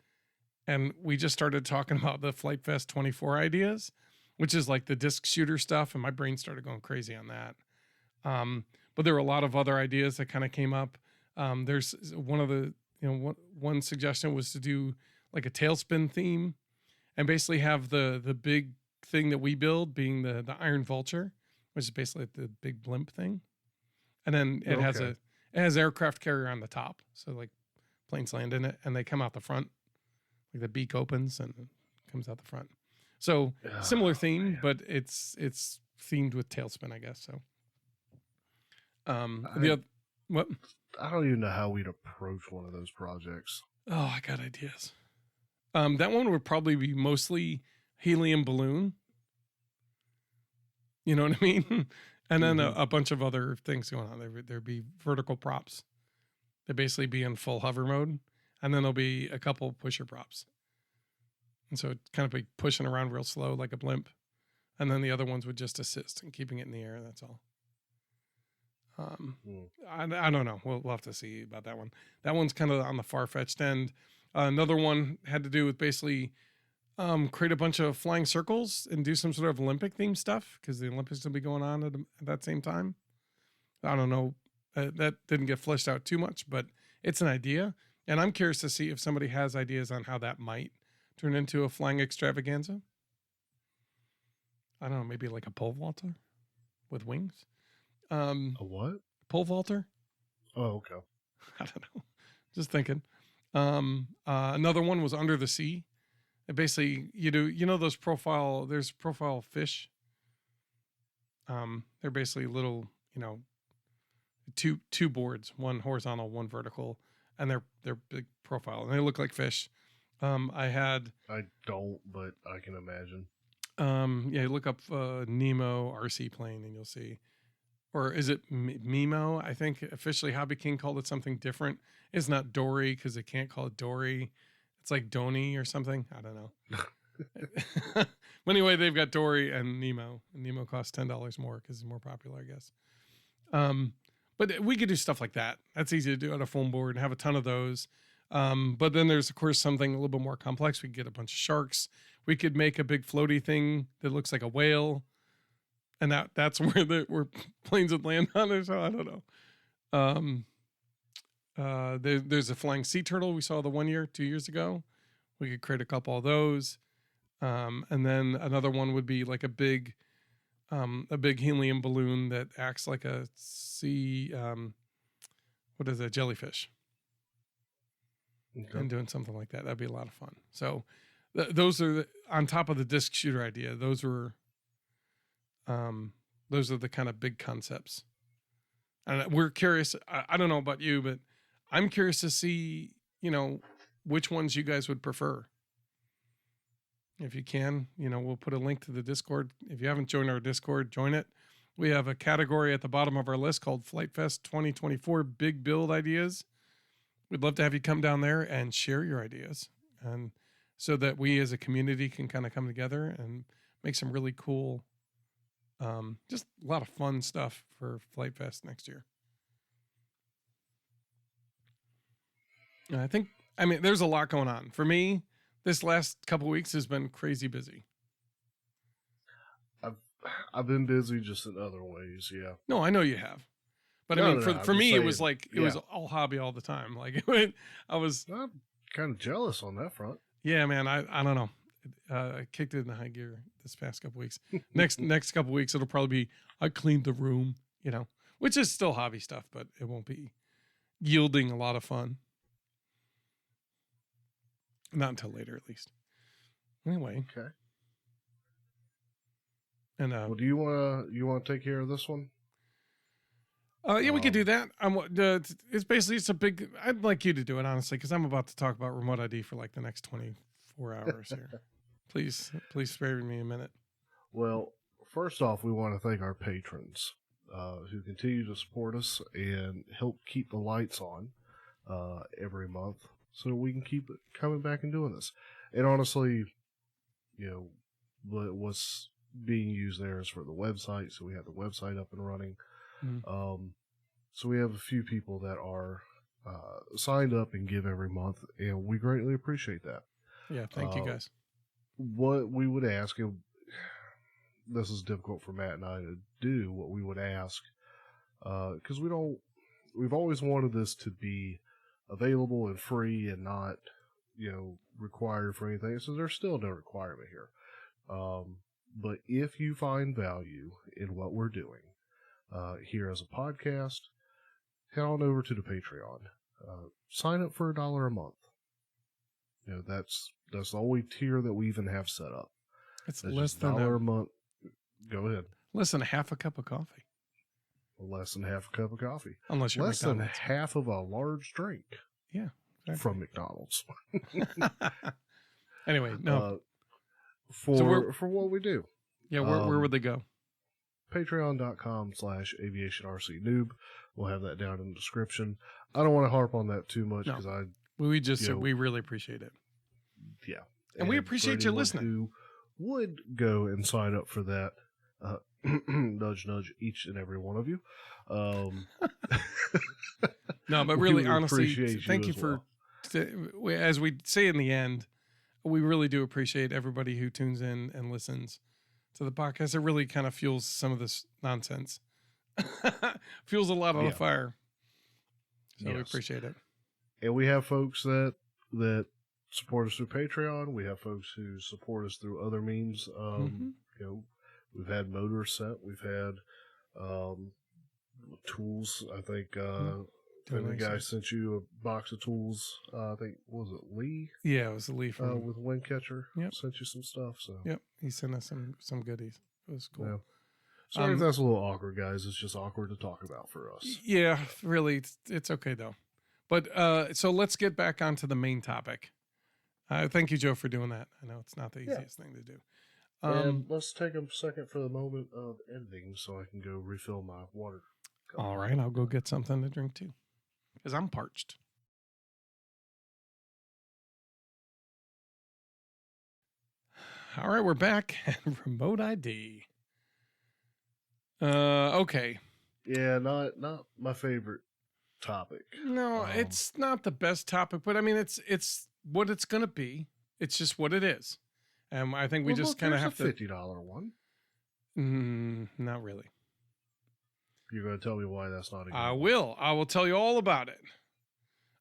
And we just started talking about the Flight Fest 24 ideas, which is like the disc shooter stuff. And my brain started going crazy on that. But there were a lot of other ideas that kind of came up. There's one of the, one suggestion was to do like a tailspin theme and basically have the big thing that we build being the Iron Vulture, which is basically the big blimp thing. And then it has aircraft carrier on the top. So like planes land in it and they come out the front. Like the beak opens and comes out the front. So similar theme, man. But it's themed with tailspin, I guess. So, what? I don't even know how we'd approach one of those projects. Oh, I got ideas. That one would probably be mostly helium balloon. You know what I mean? And then a bunch of other things going on. There'd be vertical props. They'd basically be in full hover mode. And then there'll be a couple pusher props. And so it's kind of be pushing around real slow like a blimp. And then the other ones would just assist in keeping it in the air. That's all. I don't know. We'll have to see about that one. That one's kind of on the far-fetched end. Another one had to do with basically create a bunch of flying circles and do some sort of Olympic-themed stuff because the Olympics will be going on at that same time. I don't know. That didn't get fleshed out too much, but it's an idea. And I'm curious to see if somebody has ideas on how that might turn into a flying extravaganza. I don't know, maybe like a pole vaulter with wings. A what? Pole vaulter. Oh, okay. I don't know. Just thinking. Another one was Under the Sea. It basically, those there's profile fish. They're basically little, two boards, one horizontal, one vertical. And they're big profile, and they look like fish. I don't, but I can imagine. Look up Nemo RC plane, and you'll see. Or is it Mimo? I think officially Hobby King called it something different. It's not Dory because they can't call it Dory. It's like Donnie or something. I don't know. But anyway, they've got Dory and Nemo. And Nemo costs $10 more because it's more popular, I guess. But we could do stuff like that. That's easy to do on a foam board and have a ton of those. But then there's, of course, something a little bit more complex. We could get a bunch of sharks. We could make a big floaty thing that looks like a whale. And that's where planes would land on it. So I don't know. There's a flying sea turtle we saw 2 years ago. We could create a couple of those. And then another one would be like a big helium balloon that acts like a sea, jellyfish. Okay. And doing something like that. That'd be a lot of fun. So those are on top of the disc shooter idea. Those were those are the kind of big concepts. And we're curious. I don't know about you, but I'm curious to see, which ones you guys would prefer. If you can, we'll put a link to the Discord. If you haven't joined our Discord, join it. We have a category at the bottom of our list called Flight Fest 2024 Big Build Ideas. We'd love to have you come down there and share your ideas, and so that we as a community can kind of come together and make some really cool, just a lot of fun stuff for Flight Fest next year. And there's a lot going on. For me, this last couple weeks has been crazy busy. I've been busy just in other ways, yeah. No, I know you have. But for me, it was like, it was all hobby all the time. Like, I'm kind of jealous on that front. Yeah, man. I don't know. I kicked it in high gear this past couple weeks. Next couple weeks, it'll probably be, I cleaned the room, which is still hobby stuff, but it won't be yielding a lot of fun. Not until later, at least. Anyway. Okay. And well, do you want to take care of this one? Yeah, we could do that. It's a big. I'd like you to do it, honestly, because I'm about to talk about remote ID for like the next 24 hours here. Please spare me a minute. Well, first off, we want to thank our patrons who continue to support us and help keep the lights on every month, so we can keep coming back and doing this. And honestly, what's being used there is for the website, so we have the website up and running. Mm-hmm. So we have a few people that are signed up and give every month, and we greatly appreciate that. Yeah, thank you guys. What we would ask, and this is difficult for Matt and I to do, what we would ask, because we've always wanted this to be available and free and not, required for anything. So there's still no requirement here. But if you find value in what we're doing here as a podcast, head on over to the Patreon. Sign up for $1 a month. That's the only tier that we even have set up. It's less than $1 a month. Go ahead. Less than half a cup of coffee. Less than half a cup of coffee. Unless you're less McDonald's. Than half of a large drink. Yeah, exactly. From McDonald's. Anyway, no. For what we do. Yeah, where would they go? Patreon.com/aviationrcnoob. We'll have that down in the description. I don't want to harp on that too much because we just said we really appreciate it. Yeah. And we appreciate you listening. Who would go and sign up for that, nudge, nudge, each and every one of you. No, but really, honestly, thank you for, as we say in the end, we really do appreciate everybody who tunes in and listens to the podcast. It really kind of fuels some of this nonsense. Fuels a lot on the fire. So we appreciate it. And we have folks that support us through Patreon. We have folks who support us through other means. We've had motors sent. We've had tools. I think the guy sent you a box of tools. I think, was it Lee? Yeah, it was Lee from with Windcatcher. Yep. Sent you some stuff. So yep, he sent us some goodies. It was cool. Yeah. Sorry if that's a little awkward, guys. It's just awkward to talk about for us. Yeah, really, it's okay though. But so let's get back onto the main topic. Thank you, Joe, for doing that. I know it's not the easiest thing to do. And let's take a second for the moment of editing so I can go refill my water. All right, I'll go get something to drink too, because I'm parched. All right, we're back at Remote ID. Okay. Yeah, not my favorite topic. No, it's not the best topic, but I mean, it's what it's gonna be. It's just what it is. I think we just kind of have to. $50 one. Not really. You're going to tell me why that's not a good I will. I will tell you all about it.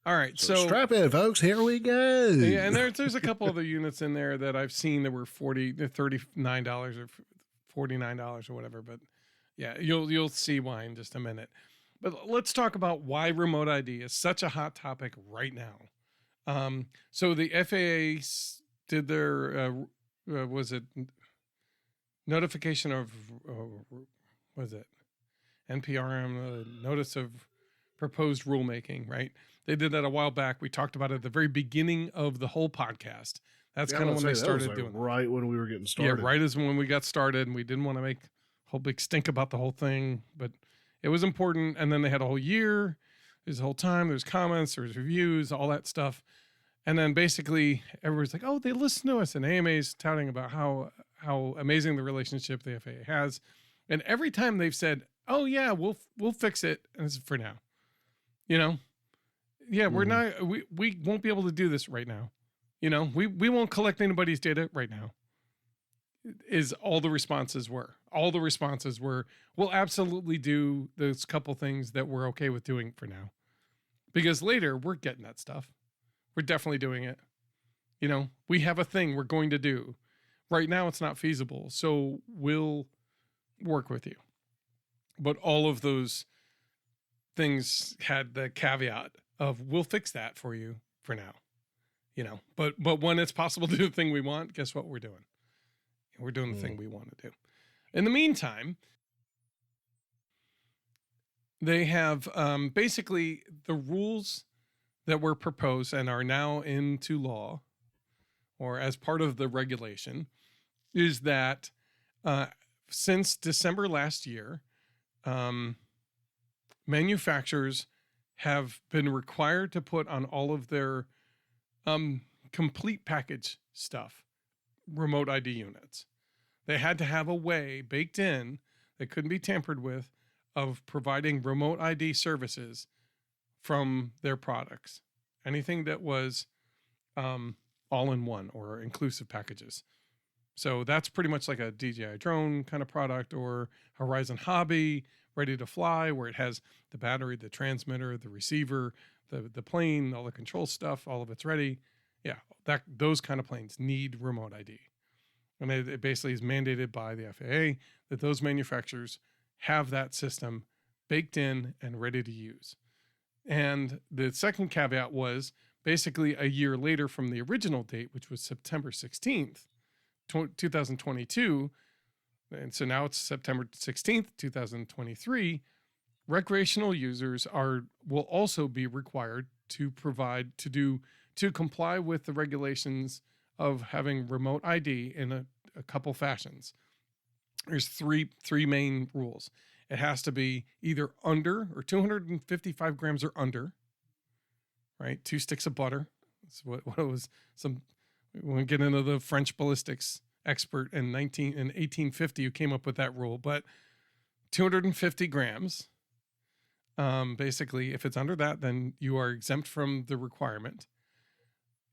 All right. So strap in, folks. Here we go. Yeah, and there's a couple other units in there that I've seen that were $39 or $49 or whatever. But yeah, you'll see why in just a minute. But let's talk about why remote ID is such a hot topic right now. So the FAA did their was it notification of what is it? NPRM, Notice of Proposed Rulemaking, right? They did that a while back. We talked about it at the very beginning of the whole podcast. That's kind of when they started doing it. Right when we were getting started. Yeah, right as when we got started, and we didn't want to make a whole big stink about the whole thing, but it was important. And then they had a whole year. There's a whole time. There's comments, there's reviews, all that stuff. And then basically everybody's like, oh, they listen to us. And AMA's touting about how amazing the relationship the FAA has. And every time they've said, oh yeah, we'll fix it. And it's for now, you know? Yeah, we're not, we won't be able to do this right now. You know, we won't collect anybody's data right now. Is all the responses were. All the responses were, we'll absolutely do those couple things that we're okay with doing for now. Because later we're getting that stuff. We're definitely doing it. You know, we have a thing we're going to do. Right now it's not feasible. So we'll work with you. But all of those things had the caveat of, we'll fix that for you for now. You know, but when it's possible to do the thing we want, guess what we're doing? We're doing the thing we want to do. In the meantime, they have basically the rules that were proposed and are now into law, or as part of the regulation, is that since December last year, manufacturers have been required to put on all of their complete package stuff, remote ID units. They had to have a way baked in that couldn't be tampered with of providing remote ID services from their products. Anything that was all in one or inclusive packages. So that's pretty much like a DJI drone kind of product, or Horizon Hobby ready to fly, where it has the battery, the transmitter, the receiver, the plane, all the control stuff, all of it's ready. Yeah, those kind of planes need remote ID. And it basically is mandated by the FAA that those manufacturers have that system baked in and ready to use. And the second caveat was basically a year later from the original date, which was September 16th, 2022. And so now it's September 16th, 2023. Recreational users will also be required to comply with the regulations of having remote ID in a couple fashions. There's three main rules. It has to be either under, or 255 grams or under, right? 2 sticks of butter. That's what it was. We won't get into the French ballistics expert in 1850 who came up with that rule, but 250 grams. Basically, if it's under that, then you are exempt from the requirement.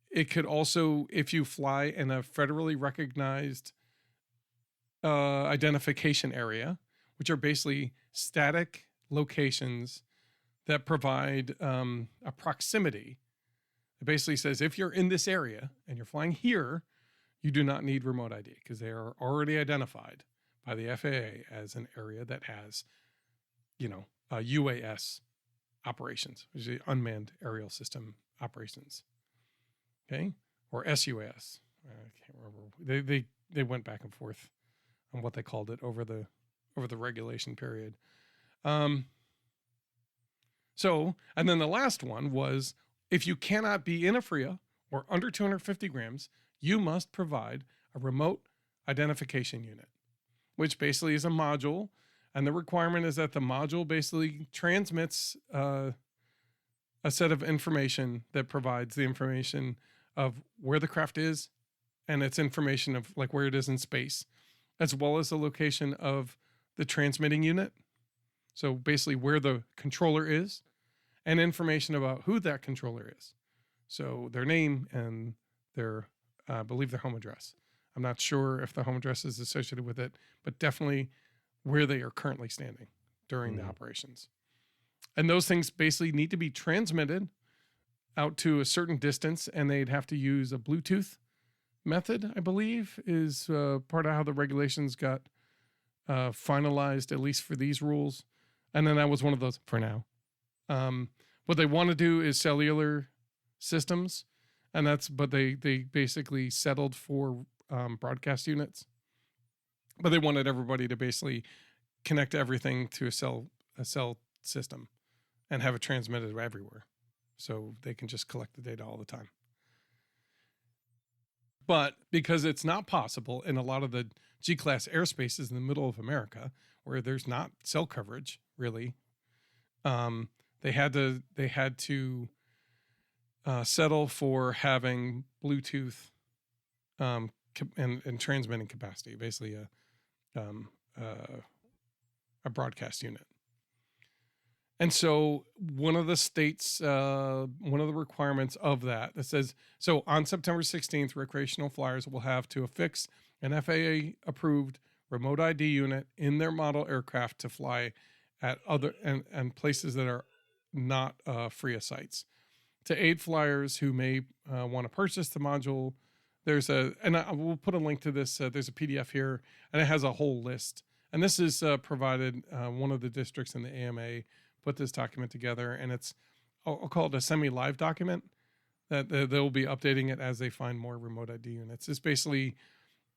It could also, if you fly in a federally recognized identification area, which are basically static locations that provide a proximity. It basically says, if you're in this area and you're flying here, you do not need remote ID because they are already identified by the FAA as an area that has, UAS operations, which is unmanned aerial system operations. Okay, or SUAS. I can't remember. They went back and forth on what they called it over the regulation period. So, and then the last one was, if you cannot be in a FRIA or under 250 grams, you must provide a remote identification unit, which basically is a module. And the requirement is that the module basically transmits a set of information that provides the information of where the craft is and its information of like where it is in space, as well as the location of the transmitting unit. So basically where the controller is and information about who that controller is. So their name and their, I believe their home address. I'm not sure if the home address is associated with it, but definitely where they are currently standing during the operations. And those things basically need to be transmitted out to a certain distance, and they'd have to use a Bluetooth method, I believe, is part of how the regulations got finalized, at least for these rules. And then that was one of those for now. What they want to do is cellular systems, and but they basically settled for broadcast units. But they wanted everybody to basically connect everything to a cell system and have it transmitted everywhere, so they can just collect the data all the time. But because it's not possible in a lot of the G-class airspaces in the middle of America, where there's not cell coverage really, they had to settle for having Bluetooth and transmitting capacity, basically a broadcast unit. And so one of the states, one of the requirements of that says, so on September 16th, recreational flyers will have to affix an FAA-approved remote ID unit in their model aircraft to fly at other and places that are not FRIA sites. To aid flyers who may want to purchase the module, we'll put a link to this. There's a PDF here, and it has a whole list. And this is provided, one of the districts in the AMA put this document together, and I'll call it a semi-live document that they'll be updating it as they find more remote ID units. It's basically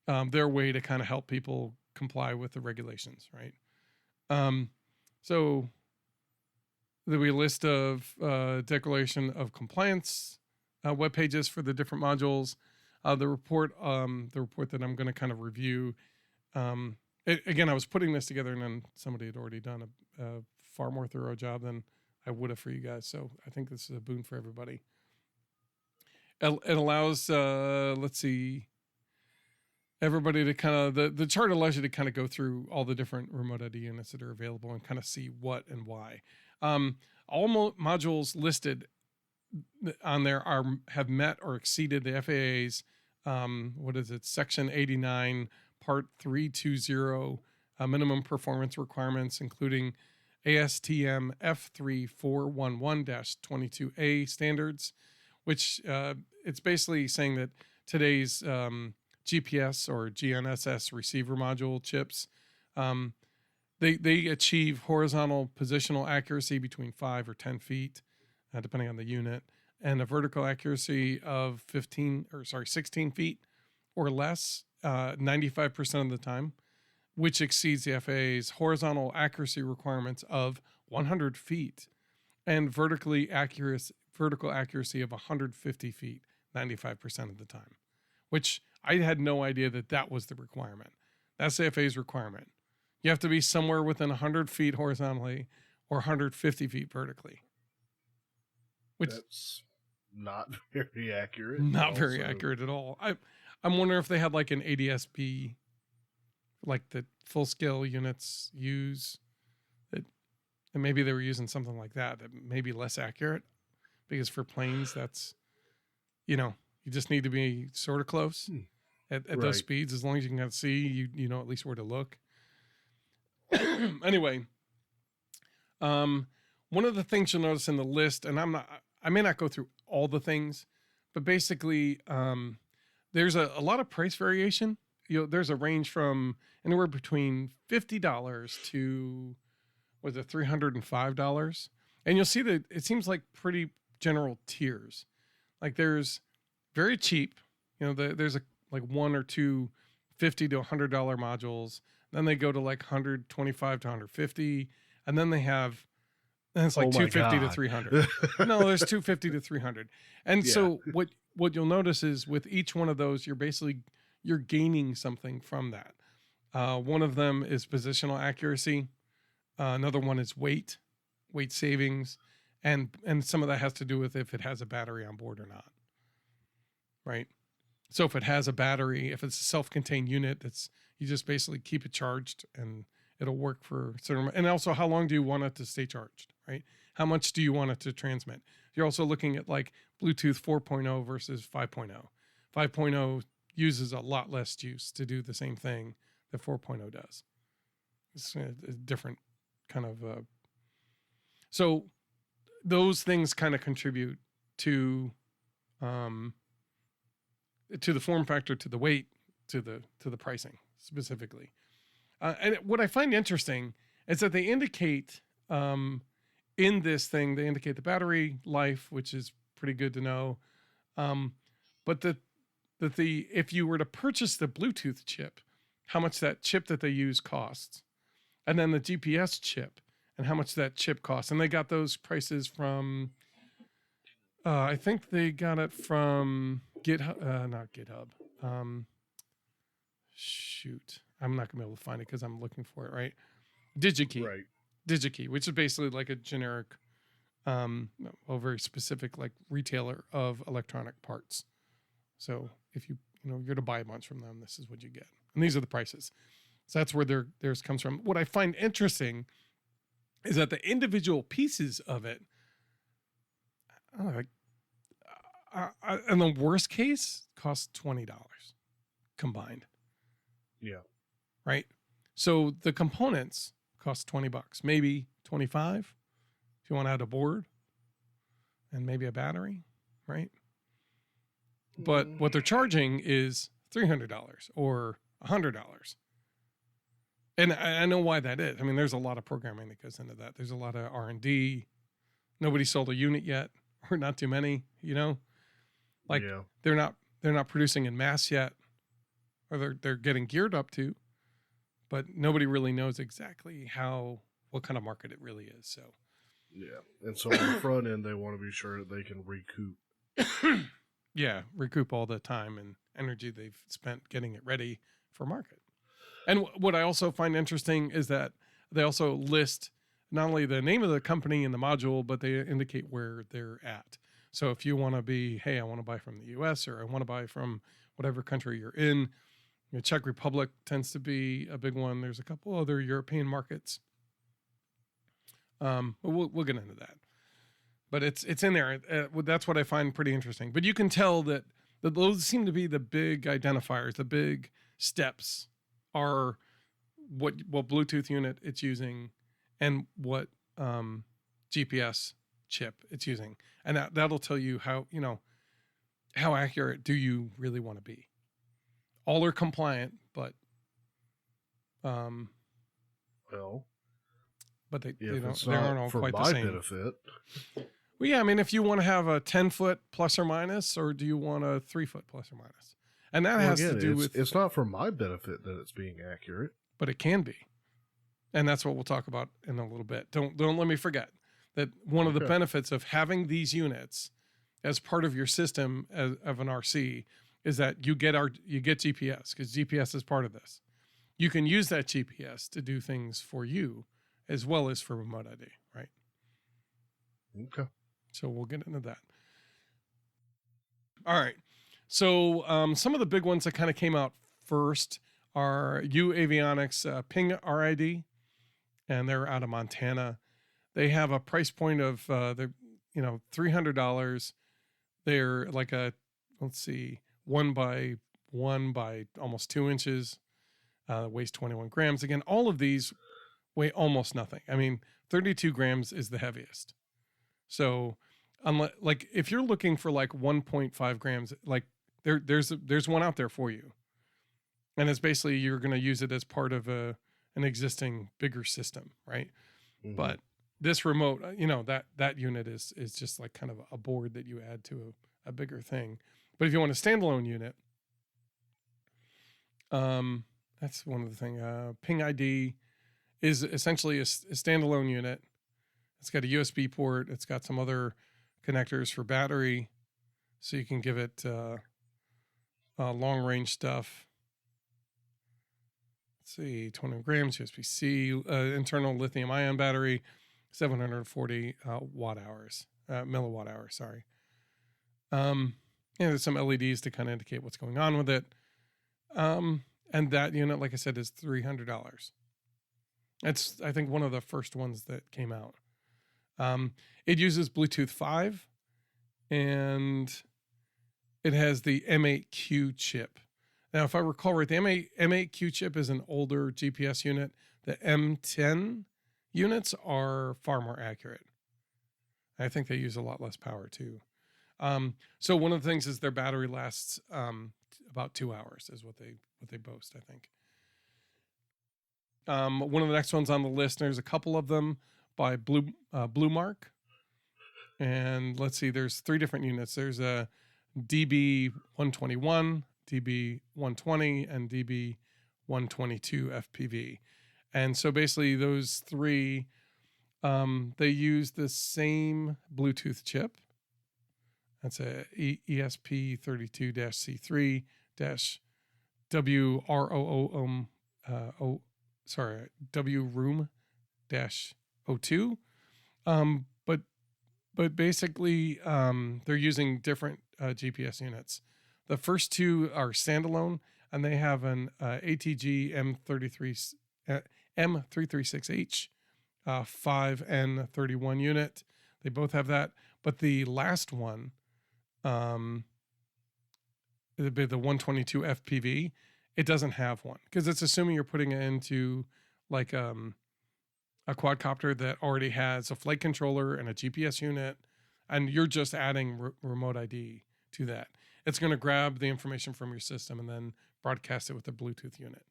their way to kind of help people comply with the regulations, right? So there'll be a list of declaration of compliance web pages for the different modules. The report that I'm going to kind of review. Again, I was putting this together, and then somebody had already done a far more thorough job than I would have for you guys. So I think this is a boon for everybody. It allows, let's see, everybody to kind of, the chart allows you to kind of go through all the different remote ID units that are available and kind of see what and why. All modules listed on there have met or exceeded the FAA's, Section 89, Part 320 minimum performance requirements, including ASTM F3411-22A standards, which it's basically saying that today's GPS or GNSS receiver module chips, they achieve horizontal positional accuracy between 5 or 10 feet, depending on the unit, and a vertical accuracy of 16 feet or less 95% of the time, which exceeds the FAA's horizontal accuracy requirements of 100 feet and vertical accuracy of 150 feet 95% of the time, which I had no idea that was the requirement. That's the FAA's requirement. You have to be somewhere within 100 feet horizontally or 150 feet vertically. Which that's not very accurate. Not very accurate at all. I'm wondering if they had like an ADS-B, like the full-scale units use, and maybe they were using something like that may be less accurate, because for planes, that's, you just need to be sort of close at right. Those speeds. As long as you can kind of see, you know at least where to look. Anyway, one of the things you'll notice in the list, and I may not go through all the things, but basically, there's a lot of price variation. There's a range from anywhere between $50 to $305, and you'll see that it seems like pretty general tiers. Like there's very cheap, there's like one or two $50 to $100 modules. Then they go to like $125 to $150, and then it's like $250 to $300. No, there's $250 to $300, and so what you'll notice is with each one of those, you're gaining something from that. One of them is positional accuracy. Another one is weight savings, and some of that has to do with if it has a battery on board or not. Right. So if it has a battery, if it's a self-contained unit, you just basically keep it charged and it'll work for certain. And also, how long do you want it to stay charged? Right. How much do you want it to transmit? You're also looking at like Bluetooth 4.0 versus 5.0. 5.0 uses a lot less juice to do the same thing that 4.0 does. It's a different kind of. So those things kind of contribute to the form factor, to the weight, to the pricing specifically. And what I find interesting is that they indicate in this thing, they indicate the battery life, which is pretty good to know. But that if you were to purchase the Bluetooth chip, how much that chip that they use costs. And then the GPS chip and how much that chip costs. And they got those prices from, I think they got it from GitHub, not GitHub. Shoot, I'm not gonna be able to find it because I'm looking for it. Right, DigiKey. Right. DigiKey, which is basically like a generic, very specific like retailer of electronic parts. So if you're to buy a bunch from them, this is what you get, and these are the prices. So that's where theirs comes from. What I find interesting is that the individual pieces of it, in the worst case, cost $20 combined. Yeah. Right. So the components cost $20, maybe 25 if you want to add a board and maybe a battery, right? But what they're charging is $300 or $100. And I know why that is. I mean, there's a lot of programming that goes into that. There's a lot of R&D. Nobody sold a unit yet, or not too many, Like they're not producing in mass yet, or they're getting geared up to, but nobody really knows exactly what kind of market it really is. So yeah, and so on the front end, they want to be sure that they can recoup. Yeah, recoup all the time and energy they've spent getting it ready for market. And what I also find interesting is that they also list not only the name of the company and the module, but they indicate where they're at. So if you want to be, hey, I want to buy from the US, or I want to buy from whatever country you're in, Czech Republic tends to be a big one. There's a couple other European markets. We'll get into that. But it's in there. That's what I find pretty interesting. But you can tell that those seem to be the big identifiers, the big steps are what Bluetooth unit it's using and what GPS chip it's using. And that'll tell you how accurate do you really want to be. All are compliant, but but they aren't all quite the same. Benefit. Well, yeah, I mean, if you want to have a 10-foot plus or minus, or do you want a 3-foot plus or minus? And that has to do with... It's not for my benefit that it's being accurate. But it can be. And that's what we'll talk about in a little bit. Don't let me forget that one of the benefits of having these units as part of your system of an RC is that you get GPS, because GPS is part of this. You can use that GPS to do things for you as well as for remote ID, right? Okay. So we'll get into that. All right. So some of the big ones that kind of came out first are UAvionics Ping RID, and they're out of Montana. They have a price point of $300. They're like a 1 by 1 by almost 2 inches. Weighs 21 grams. Again, all of these weigh almost nothing. I mean, 32 grams is the heaviest. So, if you're looking for like 1.5 grams, like there's one out there for you, and it's basically you're going to use it as part of an existing bigger system, right? Mm-hmm. But this remote, that unit is just like kind of a board that you add to a bigger thing. But if you want a standalone unit, that's one of the things. Ping ID is essentially a standalone unit. It's got a USB port. It's got some other connectors for battery, so you can give it long range stuff. Let's see, 20 grams USB-C, internal lithium ion battery, 740 milliwatt hours. Sorry. There's some LEDs to kind of indicate what's going on with it. And that unit, like I said, is $300. That's, I think, one of the first ones that came out. It uses Bluetooth 5, and it has the M8Q chip. Now, if I recall right, the M8Q chip is an older GPS unit. The M10 units are far more accurate. I think they use a lot less power too. So one of the things is their battery lasts about 2 hours, is what they boast, I think. One of the next ones on the list, there's a couple of them by Bluemark. And let's see, there's 3 different units. There's a DB121, DB120, and DB122 FPV. And so basically those three, they use the same Bluetooth chip. That's a ESP32-C3- WROOM, WROOM-02. But basically, they're using different GPS units. The first two are standalone, and they have an ATG M336H 5N31 unit. They both have that, but the last one, the 122 FPV, it doesn't have one because it's assuming you're putting it into like a quadcopter that already has a flight controller and a GPS unit, and you're just adding remote ID to that. It's going to grab the information from your system and then broadcast it with a Bluetooth unit.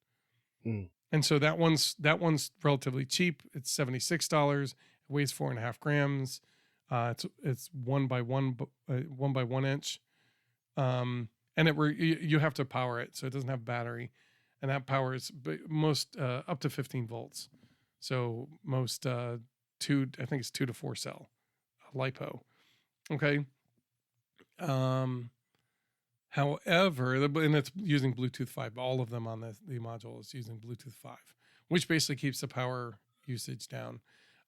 And so that one's relatively cheap. It's $76. It weighs 4.5 grams. It's 1 by 1 inch. And you have to power it, so it doesn't have battery, and that powers most up to 15 volts. So most I think it's 2 to 4 cell LiPo. Okay. However, and it's using Bluetooth 5. All of them on the module is using Bluetooth 5, which basically keeps the power usage down.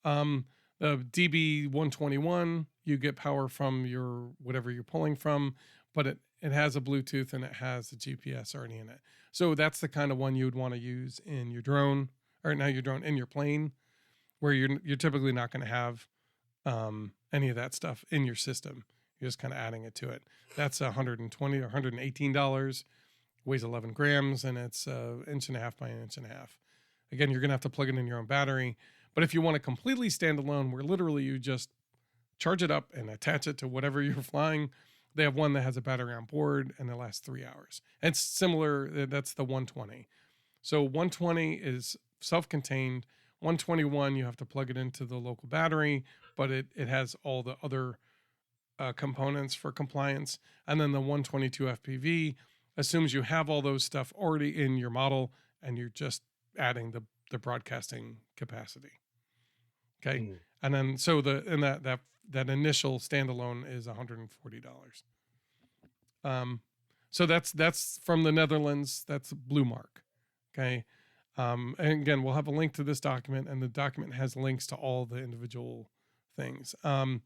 The DB121, you get power from your whatever you're pulling from, but it has a Bluetooth and it has a GPS already in it. So that's the kind of one you would want to use in your drone, or not your drone, in your plane, where you're typically not going to have any of that stuff in your system. You're just kind of adding it to it. That's $120 or $118, weighs 11 grams, and it's 1.5 inches by 1.5 inches. Again, you're going to have to plug it in your own battery. But if you want to completely stand alone, where literally you just charge it up and attach it to whatever you're flying, they have one that has a battery on board and it lasts 3 hours. And it's similar. That's the 120. So 120 is self-contained. 121, you have to plug it into the local battery, but it has all the other components for compliance. And then the 122 FPV assumes you have all those stuff already in your model and you're just adding the broadcasting capacity. Okay. And then so that initial standalone is $140. So that's from the Netherlands. That's Bluemark. Okay. And again, we'll have a link to this document, and the document has links to all the individual things. I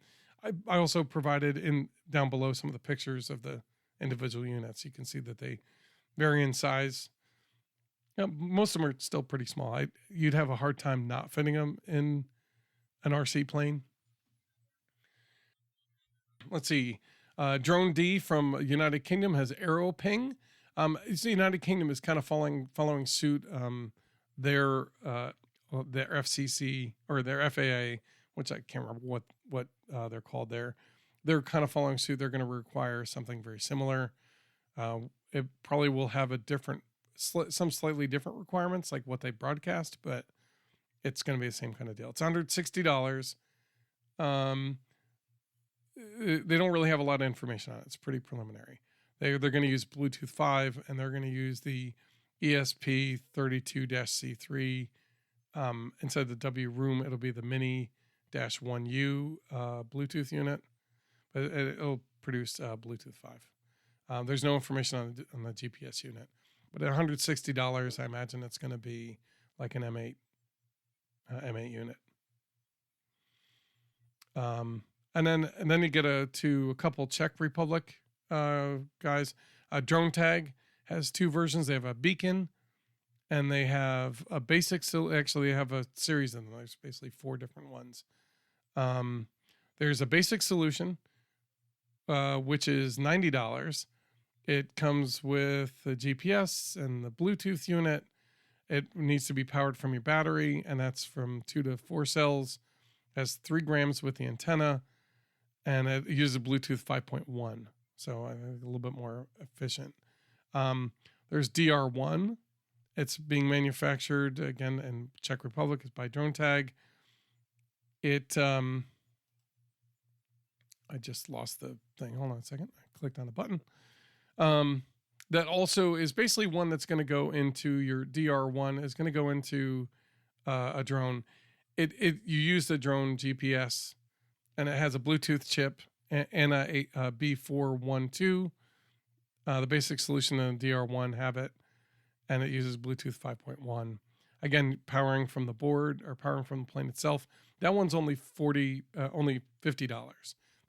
also provided down below some of the pictures of the individual units. You can see that they vary in size. Most of them are still pretty small. You'd have a hard time not fitting them in an RC plane. Let's see. Drone D from United Kingdom has AeroPing. The United Kingdom is kind of following suit. Their FCC or their FAA, which I can't remember what they're called there. They're kind of following suit. They're going to require something very similar. It probably will have some slightly different requirements, like what they broadcast, but it's going to be the same kind of deal. It's $160. They don't really have a lot of information on it. It's pretty preliminary. They're going to use Bluetooth 5, and they're going to use the ESP32-C3. Instead of the WROOM, it'll be the Mini-1U Bluetooth unit, but it'll produce Bluetooth 5. There's no information on the GPS unit, but at $160, I imagine it's going to be like an M8 unit. And then you get to a couple Czech Republic guys. Drone Tag has two versions. They have a beacon, and they have a basic. So actually, they have a series of them. There's basically 4 different ones. There's a basic solution, which is $90. It comes with the GPS and the Bluetooth unit. It needs to be powered from your battery, and that's from 2 to 4 cells. It has 3 grams with the antenna, and it uses Bluetooth 5.1, so a little bit more efficient. There's DR1. It's being manufactured again in Czech Republic. It's by Drone Tag. I just lost the thing. Hold on a second. I clicked on the button. That also is basically one that's going to go into your DR1 is going to go into a drone, you use the drone GPS, and it has a Bluetooth chip and a B412. The basic solution and DR1 have it, and it uses Bluetooth 5.1. Again, powering from the board or powering from the plane itself. That one's only $50.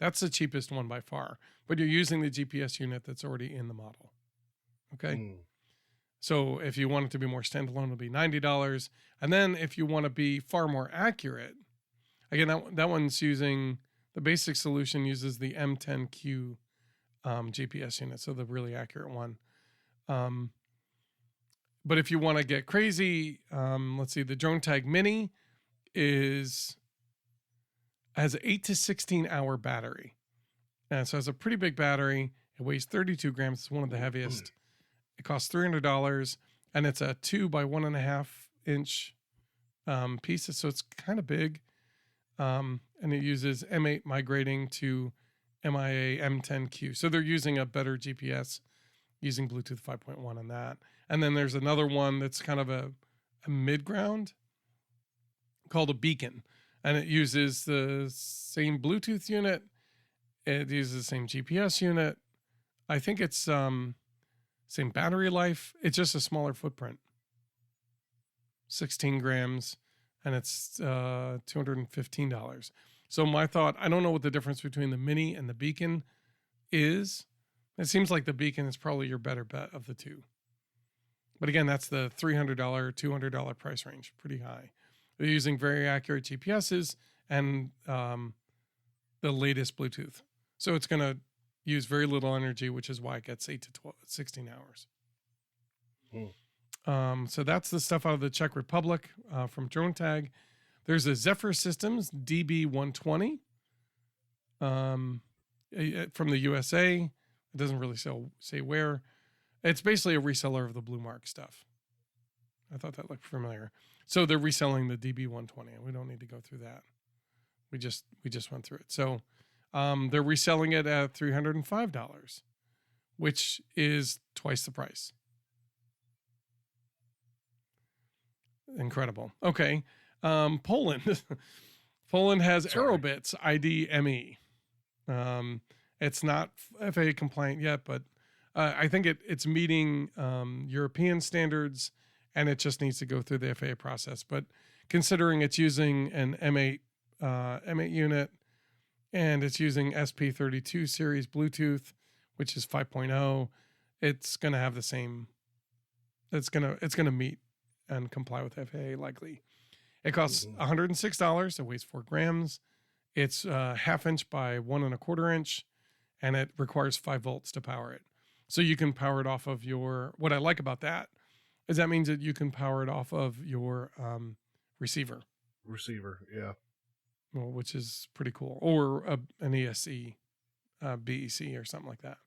That's the cheapest one by far, but you're using the GPS unit that's already in the model. Okay. So if you want it to be more standalone, it'll be $90. And then if you want to be far more accurate, again, that one's using the basic solution uses the M10Q GPS unit, so the really accurate one. But if you want to get crazy, let's see, the Drone Tag Mini has an 8 to 16 hour battery. And so it's a pretty big battery. It weighs 32 grams. It's one of the heaviest. It costs $300, and it's a 2 by 1.5 inch pieces. So it's kind of big. And it uses M8 migrating to MIA M10Q. So they're using a better GPS using Bluetooth 5.1 on that. And then there's another one that's kind of a mid-ground called a Beacon. And it uses the same Bluetooth unit. It uses the same GPS unit. I think it's same battery life. It's just a smaller footprint. 16 grams, and it's $215. So my thought, I don't know what the difference between the Mini and the Beacon is. It seems like the Beacon is probably your better bet of the two. But again, that's the $300, $200 price range, pretty high. They're using very accurate GPSs and the latest Bluetooth. So it's going to use very little energy, which is why it gets 8 to 16 hours. So that's the stuff out of the Czech Republic from Drone Tag. There's a Zephyr Systems DB120 from the USA. It doesn't really say where. It's basically a reseller of the Blue Mark stuff. I thought that looked familiar. So they're reselling the DB120, and we don't need to go through that. We just went through it. So they're reselling it at $305, which is twice the price. Incredible. Okay. Poland. Poland has Aerobits ID-ME. It's not FAA compliant yet, but I think it's meeting European standards, and it just needs to go through the FAA process. But considering it's using an M8 unit, and it's using SP32 series Bluetooth, which is 5.0, it's going to have the same. It's going to meet and comply with FAA likely. It costs $106. It weighs 4 grams. It's 1/2 inch by 1.25 inch, and it requires 5 volts to power it. So you can power it off of your. What I like about that is that means that you can power it off of your receiver. Yeah. Well, which is pretty cool, or an ESC, BEC, or something like that.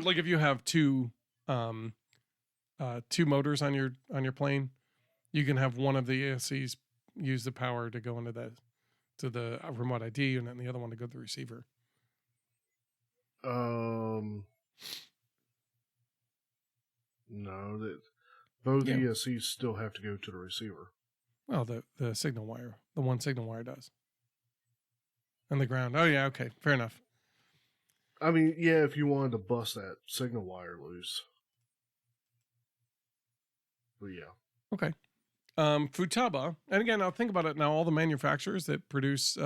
Like if you have two motors on your plane, you can have one of the ESCs use the power to go into the remote ID unit, and the other one to go to the receiver. No, that both ESCs still have to go to the receiver. Well, the signal wire, the one signal wire does. And the ground. Oh yeah, okay, fair enough. I mean, yeah, if you wanted to bust that signal wire loose. But yeah. Okay. Futaba, and again, I'll think about it now. All the manufacturers that produce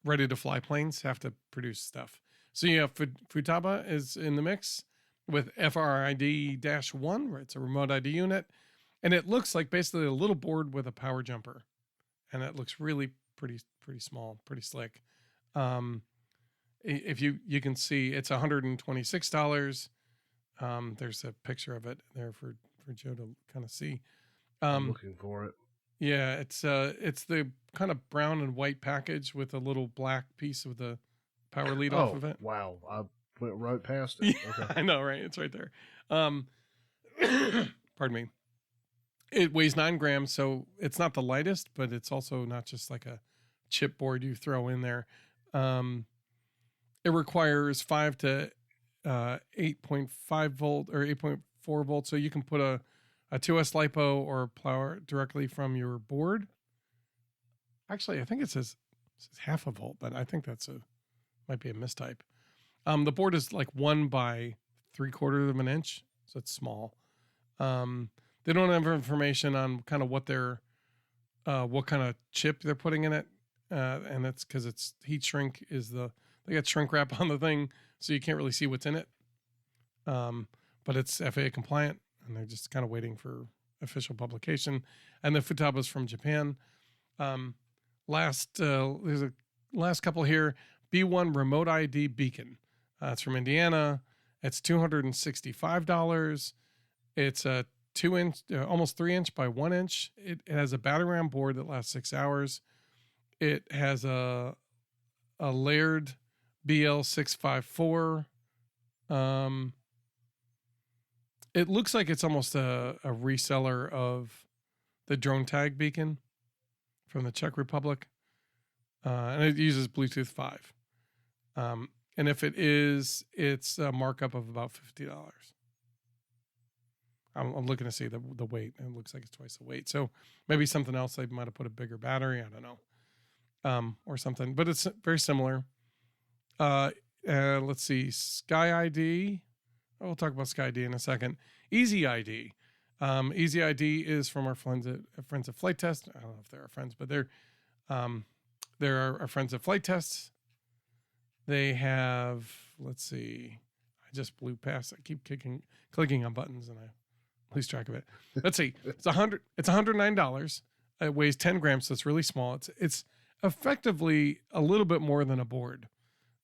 ready-to-fly planes have to produce stuff. So you have Futaba is in the mix with FRID-1, where it's a remote ID unit, and it looks like basically a little board with a power jumper, and it looks really pretty small, pretty slick. If you can see, it's $126. There's a picture of it there for Joe to kind of see. I'm looking for it. Yeah, it's the kind of brown and white package with a little black piece of the power lead off of it. Wow, I went right past it. Yeah, Okay. I know, right? It's right there. Pardon me. It weighs 9 grams, so it's not the lightest, but it's also not just like a chipboard you throw in there. It requires 5 to 8.5 volt or 8.4 volts, so you can put a a 2S LiPo or power directly from your board. Actually, I think it says half a volt, but I think might be a mistype. The board is like 1 by 3/4 of an inch, so it's small. They don't have information on kind of what kind of chip they're putting in it, and that's because it's heat shrink they got shrink wrap on the thing, so you can't really see what's in it. But it's FAA compliant, and they're just kind of waiting for official publication. And the Futaba's from Japan. There's a last couple here. B1 Remote ID Beacon. It's from Indiana. It's $265. It's a 2-inch, almost 3-inch by 1-inch. It has a battery on board that lasts 6 hours. It has a layered BL654. It looks like it's almost a reseller of the Drone Tag beacon from the Czech Republic. And it uses Bluetooth 5. And if it is, it's a markup of about $50. I'm looking to see the weight. It looks like it's twice the weight. So maybe something else. They might have put a bigger battery. I don't know. Or something. But it's very similar. Let's see. Sky ID. We'll talk about Sky ID in a second. Easy ID. Easy ID is from our friends at Flight Test. I don't know if they're our friends, but they're our friends at Flight Test. They have, let's see. I just blew past. I keep clicking on buttons and I lose track of it. Let's see. It's $109. It weighs 10 grams, so it's really small. It's effectively a little bit more than a board.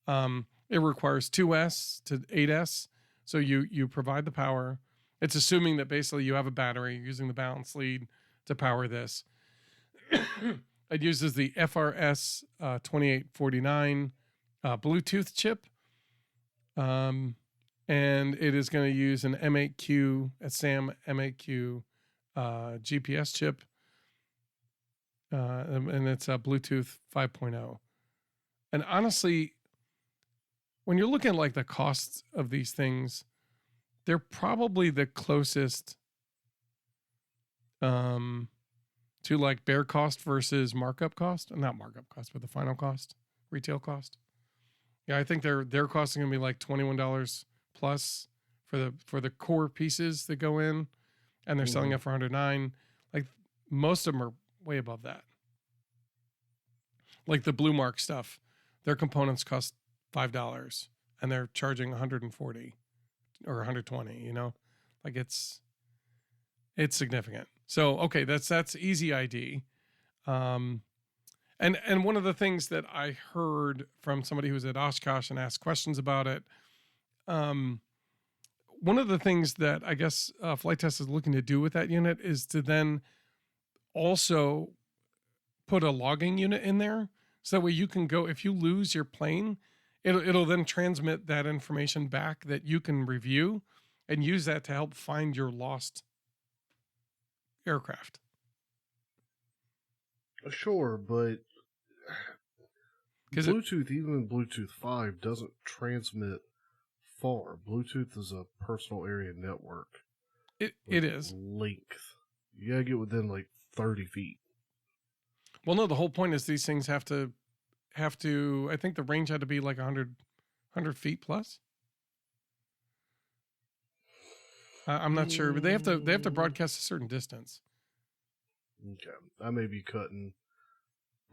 It requires 2S to 8S. So you provide the power. It's assuming that basically you have a battery, using the balance lead to power this. It uses the FRS 2849 Bluetooth chip. And it is going to use an M8Q, a SAM M8Q GPS chip. And it's a Bluetooth 5.0. And honestly, when you're looking at like the costs of these things, they're probably the closest to like bare cost versus markup cost. Not markup cost, but the final cost, retail cost. Yeah, I think their cost is going to be like $21 plus for the core pieces that go in, and they're selling it for $109. Like most of them are way above that. Like the Blue Mark stuff, their components cost $5 and they're charging $140 or $120, you know, like it's significant. So, okay, that's Easy ID. And one of the things that I heard from somebody who was at Oshkosh and asked questions about it, one of the things that I guess Flight Test is looking to do with that unit is to then also put a logging unit in there. So that way you can go, if you lose your plane, it'll then transmit that information back that you can review and use that to help find your lost aircraft. Sure, but Bluetooth, even Bluetooth 5, doesn't transmit far. Bluetooth is a personal area network. It is. Length. You gotta get within like 30 feet. Well, no, the whole point is these things have to, I think the range had to be like 100 feet plus. I'm not sure, but they have to broadcast a certain distance. Okay. I may be downplaying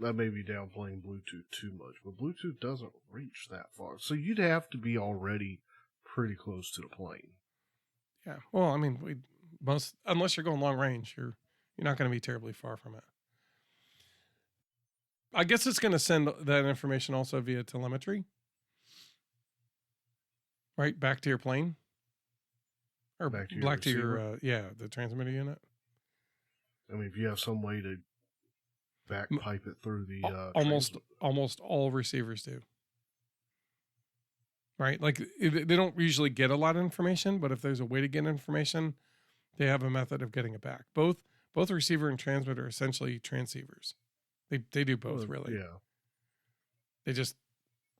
Bluetooth too much, but Bluetooth doesn't reach that far. So you'd have to be already pretty close to the plane. Yeah. Well, I mean, unless you're going long range, you're not going to be terribly far from it. I guess it's going to send that information also via telemetry, right? Back to your plane, or back to your the transmitter unit. I mean, if you have some way to backpipe it through the almost all receivers do, right? Like they don't usually get a lot of information, but if there's a way to get information, they have a method of getting it back. Both receiver and transmitter are essentially transceivers. They do both, really. Yeah. They just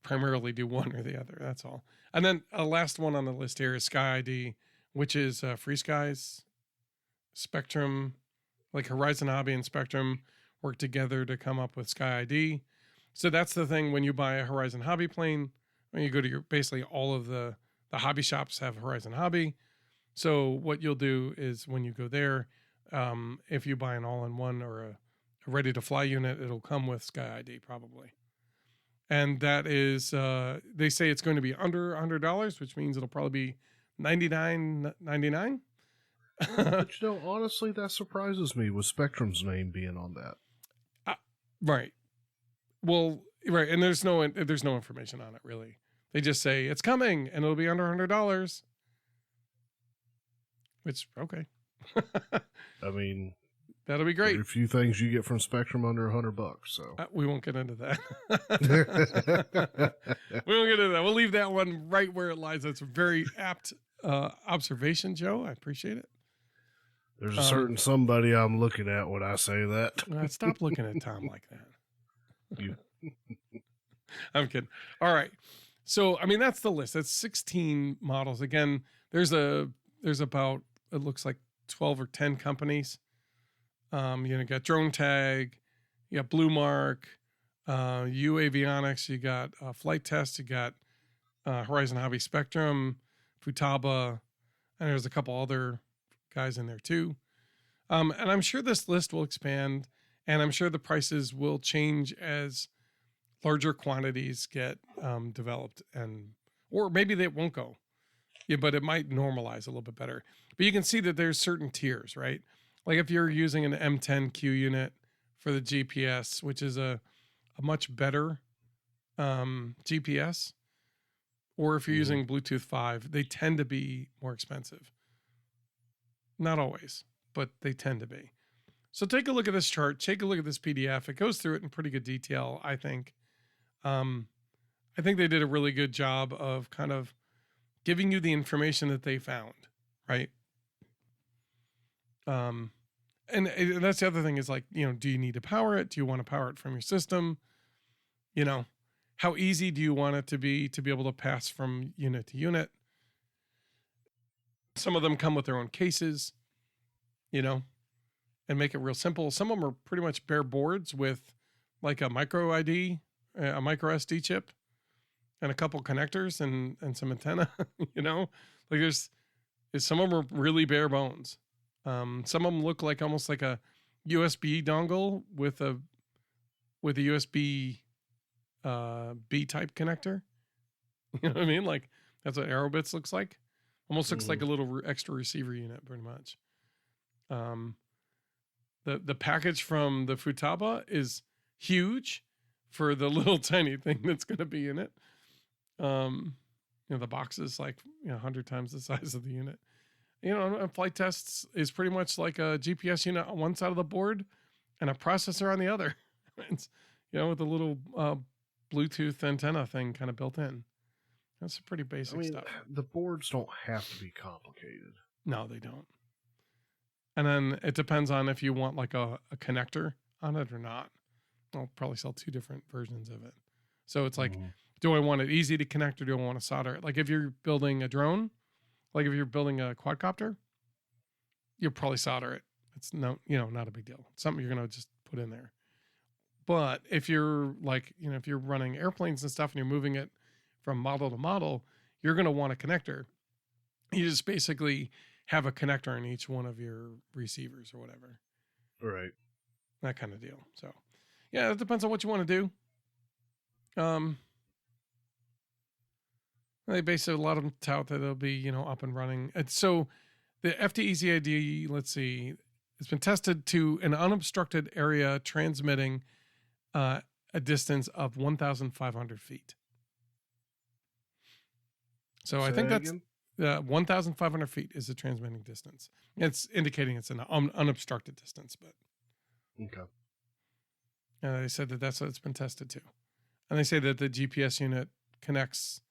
primarily do one or the other. That's all. And then a last one on the list here is Sky ID, which is FreeSky's Spectrum, like Horizon Hobby and Spectrum work together to come up with Sky ID. So that's the thing when you buy a Horizon Hobby plane, when you go to basically all of the hobby shops have Horizon Hobby. So what you'll do is when you go there, if you buy an all-in-one or a ready-to-fly unit, it'll come with Sky ID probably. And that is, they say it's going to be under $100, which means it'll probably be $99.99. But honestly, that surprises me with Spectrum's name being on that. Right. Well, right, and there's no information on it really. They just say it's coming and it'll be under $100. Which okay. I mean, that'll be great. There are a few things you get from Spectrum under $100. So we won't get into that. We won't get into that. We'll leave that one right where it lies. That's a very apt observation, Joe. I appreciate it. There's a certain somebody I'm looking at when I say that. Stop looking at Tom like that. I'm kidding. All right. So, I mean, that's the list. That's 16 models. Again, there's about, it looks like 12 or 10 companies. You got Drone Tag, you got Blue Mark, U Avionics, you got Flight Test, you got Horizon Hobby Spectrum, Futaba, and there's a couple other guys in there too. And I'm sure this list will expand, and I'm sure the prices will change as larger quantities get developed, or maybe they won't go. Yeah, but it might normalize a little bit better. But you can see that there's certain tiers, right? Like if you're using an M10Q unit for the GPS, which is a much better GPS, or if you're using Bluetooth 5, they tend to be more expensive. Not always, but they tend to be. So take a look at this chart. Take a look at this PDF. It goes through it in pretty good detail, I think. I think they did a really good job of kind of giving you the information that they found, right? And that's the other thing is like, do you need to power it? Do you want to power it from your system? How easy do you want it to be able to pass from unit to unit? Some of them come with their own cases, and make it real simple. Some of them are pretty much bare boards with like a micro ID, a micro SD chip, and a couple connectors and some antenna, like some of them are really bare bones. Some of them look like almost like a USB dongle with a USB B type connector. You know what I mean? Like that's what Aerobits looks like. Almost looks like a little extra receiver unit, pretty much. The package from the Futaba is huge for the little tiny thing that's going to be in it. The box is like 100 times the size of the unit. Flight Tests is pretty much like a GPS unit on one side of the board and a processor on the other. It's, with a little Bluetooth antenna thing kind of built in. That's pretty basic stuff. The boards don't have to be complicated. No, they don't. And then it depends on if you want like a connector on it or not. I'll probably sell two different versions of it. So it's like, do I want it easy to connect or do I want to solder it? Like if you're building a drone, like if you're building a quadcopter, you'll probably solder it. It's not a big deal. It's something you're going to just put in there. But if you're like, if you're running airplanes and stuff and you're moving it from model to model, you're going to want a connector. You just basically have a connector in each one of your receivers or whatever. Right. That kind of deal. So, yeah, it depends on what you want to do. They basically, a lot of them tout that it'll be, up and running. And so the FTEZ ID, let's see, it's been tested to an unobstructed area transmitting a distance of 1,500 feet. So I think that's 1,500 feet is the transmitting distance. It's indicating it's an unobstructed distance, but okay. And they said that that's what it's been tested to, and they say that the GPS unit connects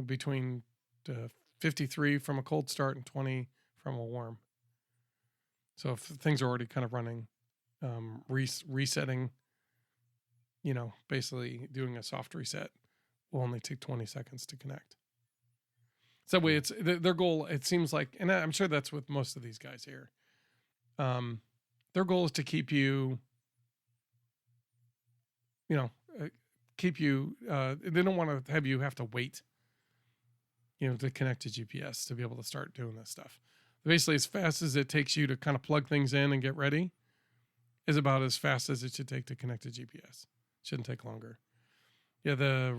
between 53 from a cold start and 20 from a warm. So if things are already kind of running, resetting, basically doing a soft reset will only take 20 seconds to connect. So that way, it's their goal. It seems like, and I'm sure that's with most of these guys here. Their goal is to keep you, keep you. They don't want to have you have to wait, to connect to GPS to be able to start doing this stuff. Basically, as fast as it takes you to kind of plug things in and get ready, is about as fast as it should take to connect to GPS. Shouldn't take longer. Yeah,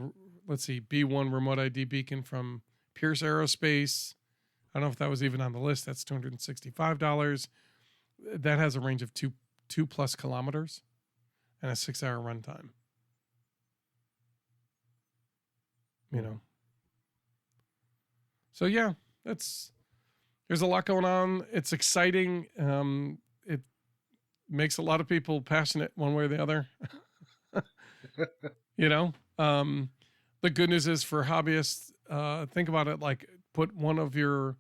let's see, B1 remote ID beacon from Pierce Aerospace. I don't know if that was even on the list. That's $265. That has a range of 2+ kilometers and a 6-hour runtime. So yeah, there's a lot going on. It's exciting. It makes a lot of people passionate one way or the other. The good news is for hobbyists, think about it like put the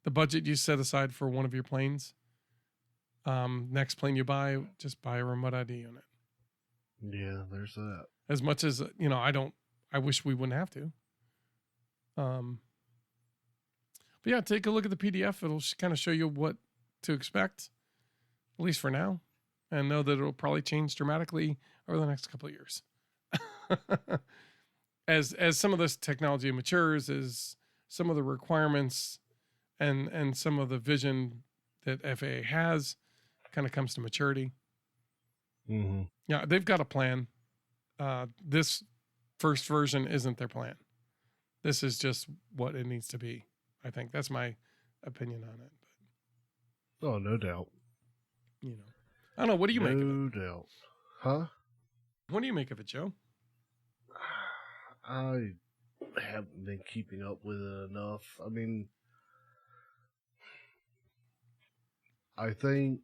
budget you set aside for one of your planes. Next plane you buy, just buy a remote ID unit. Yeah, there's that. As much as, I wish we wouldn't have to. But yeah, take a look at the PDF. It'll kind of show you what to expect, at least for now, and know that it'll probably change dramatically over the next couple of years. As some of this technology matures, as some of the requirements and some of the vision that FAA has kind of comes to maturity. Mm-hmm. Yeah, they've got a plan. This first version isn't their plan. This is just what it needs to be. I think that's my opinion on it. But, oh, no doubt. I don't know. What do you make of it? No doubt. Huh? What do you make of it, Joe? I haven't been keeping up with it enough. I mean, I think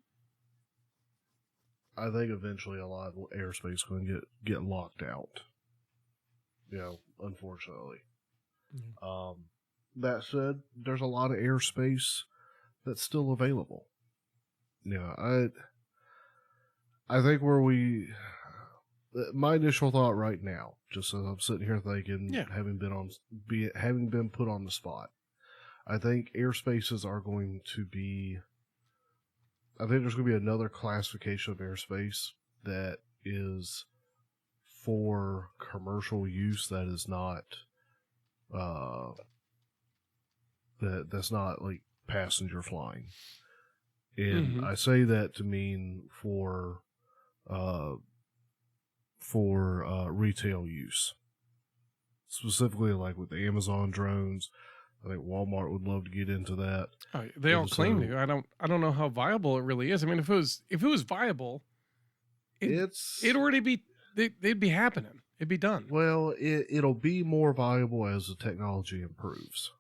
eventually a lot of airspace is going to get locked out. Unfortunately. Mm-hmm. That said, there's a lot of airspace that's still available. I think my initial thought right now, just as I'm sitting here thinking, having been put on the spot, I think airspaces are going to be. I think there's going to be another classification of airspace that is for commercial use that is not. That's not like passenger flying, and I say that to mean for retail use, specifically like with the Amazon drones. I think Walmart would love to get into that. Oh, they all claim to. I don't know how viable it really is. I mean, if it was viable, it'd already be they'd be happening. It'd be done. Well, it'll be more viable as the technology improves.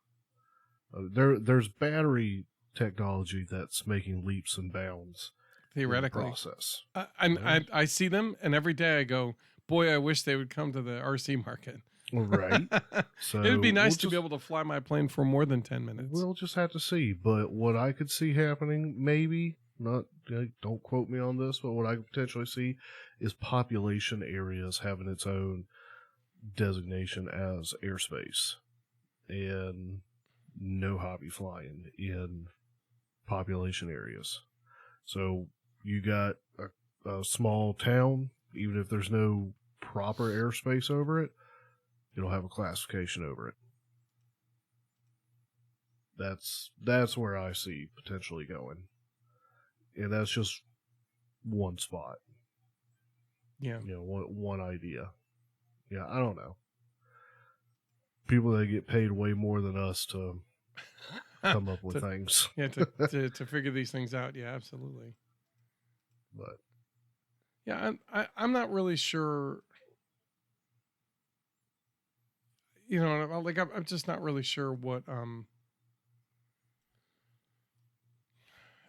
There's battery technology that's making leaps and bounds. Theoretically, in the process. I see them, and every day I go, boy, I wish they would come to the RC market. Right. So it'd be nice to be able to fly my plane for more than 10 minutes. We'll just have to see. But what I could see happening, maybe not. Don't quote me on this, but what I could potentially see is population areas having its own designation as airspace, and no hobby flying in population areas. So you got a small town, even if there's no proper airspace over it, it'll have a classification over it. That's where I see potentially going. And that's just one spot. Yeah. One idea. Yeah, I don't know. People that get paid way more than us to come up with things. Yeah, to figure these things out. Yeah, absolutely. But yeah, I'm not really sure. I'm just not really sure what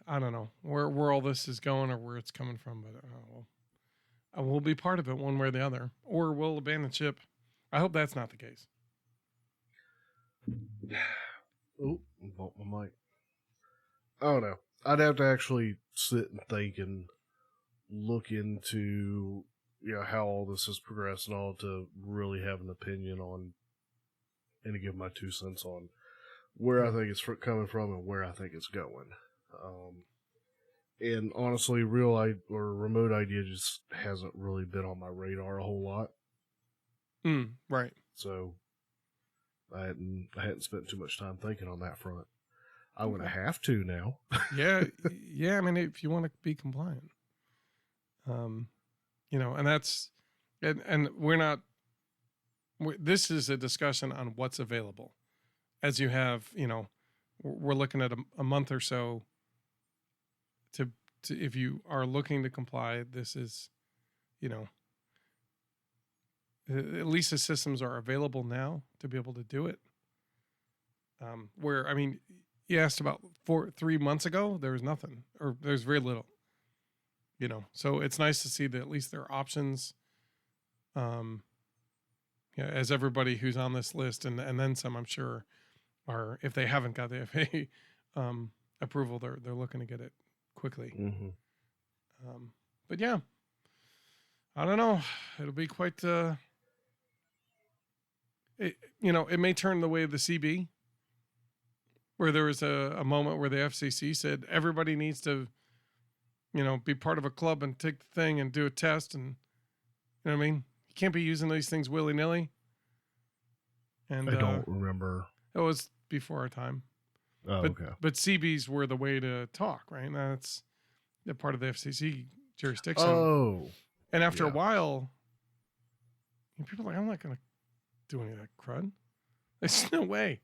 I don't know where all this is going or where it's coming from, but I will be part of it one way or the other, or we'll abandon ship. I hope that's not the case. Oh, bumped my mic. I don't know. I'd have to actually sit and think and look into how all this has progressed and all to really have an opinion on and to give my 2 cents on where I think it's coming from and where I think it's going. And honestly, remote idea just hasn't really been on my radar a whole lot. Right. So I hadn't spent too much time thinking on that front. I'm going to have to now. Yeah. I mean, if you want to be compliant, and that's, and this is a discussion on what's available. As you have, we're looking at a month or so to if you are looking to comply, this is, at least the systems are available now to be able to do it. Where, I mean, you asked about 3 months ago, there was nothing, or there's very little, so it's nice to see that at least there are options. As everybody who's on this list and then some, I'm sure, are, if they haven't got the FAA approval, they're looking to get it quickly. Mm-hmm. But yeah, I don't know. It'll be quite, it may turn the way of the CB, where there was a moment where the FCC said everybody needs to, be part of a club and take the thing and do a test. And, you know what I mean? You can't be using these things willy-nilly. And I don't remember. It was before our time. Oh, but, okay. But CBs were the way to talk, right? That's the part of the FCC jurisdiction. Oh. And after a while, people are like, I'm not going to do any of that crud. There's no way.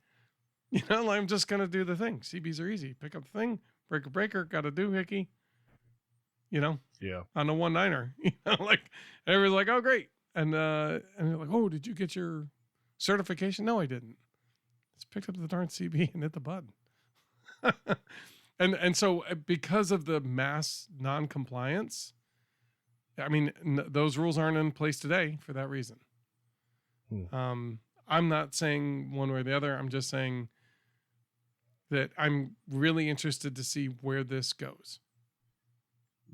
I'm just going to do the thing. CBs are easy. Pick up the thing, breaker, got to do hickey. Yeah. On the 1.9er, everybody's like, oh, great. And they're like, oh, did you get your certification? No, I didn't. Just picked up the darn CB and hit the button. and so because of the mass non-compliance, I mean, those rules aren't in place today for that reason. I'm not saying one way or the other. I'm just saying that I'm really interested to see where this goes.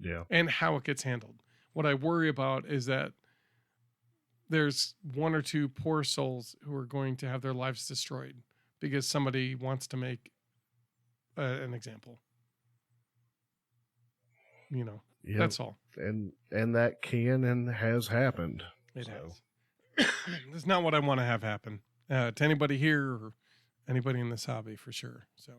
Yeah. And how it gets handled. What I worry about is that there's one or two poor souls who are going to have their lives destroyed because somebody wants to make an example. That's all. And that can and has happened. It has. That's not what I want to have happen to anybody here or anybody in this hobby for sure. So,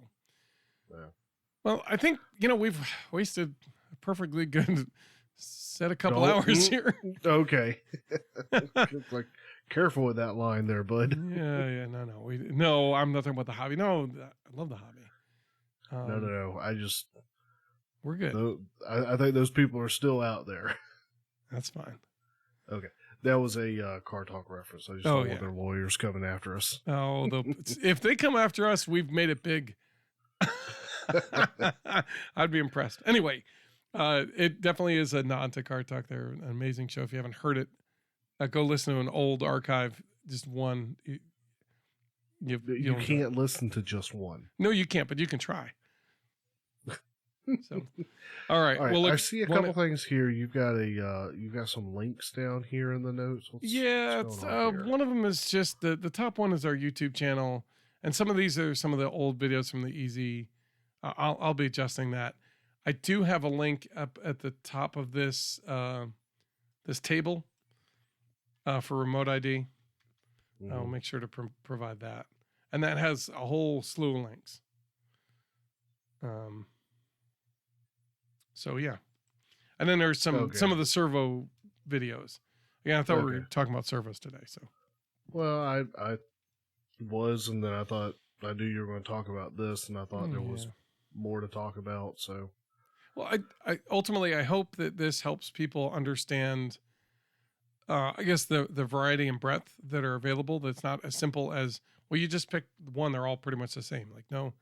well, I think, we've wasted a perfectly good set a couple hours here. Okay. Like, careful with that line there, bud. Yeah. No, I'm not talking about the hobby. No, I love the hobby. No. We're good. I think those people are still out there. That's fine. Okay. That was a Car Talk reference. I just don't want their lawyers coming after us. Oh, if they come after us, we've made it big. I'd be impressed. Anyway, it definitely is a nod to Car Talk. They're an amazing show. If you haven't heard it, go listen to an old archive, just one. You can't listen to just one. No, you can't, but you can try. So, all right. Well, look, I see a couple things here. You've got some links down here in the notes. What's one of them is just the top one is our YouTube channel, and some of these are some of the old videos from the Easy. I'll be adjusting that. I do have a link up at the top of this this table for remote ID. I'll make sure to provide that, and that has a whole slew of links. So yeah, and then there's some of the servo videos. Again, I thought we were talking about servos today. So, well, I was, and then I thought I knew you were going to talk about this, and I thought there was more to talk about. So, well, I ultimately I hope that this helps people understand. I guess the variety and breadth that are available. That's not as simple as, well, you just pick one. They're all pretty much the same. Like, no,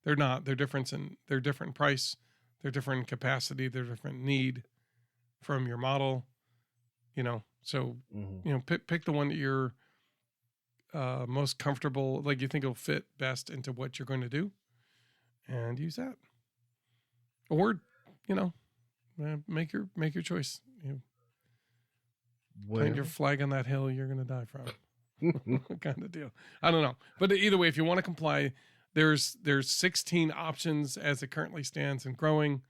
they're not. They're different in price. They're different in capacity. They're different need from your model, so, pick the one that you're most comfortable, like you think it'll fit best into what you're going to do, and use that. Or, make your choice. Plant your flag on that hill you're going to die from. Kind of deal. I don't know. But either way, if you want to comply, there's 16 options as it currently stands and growing.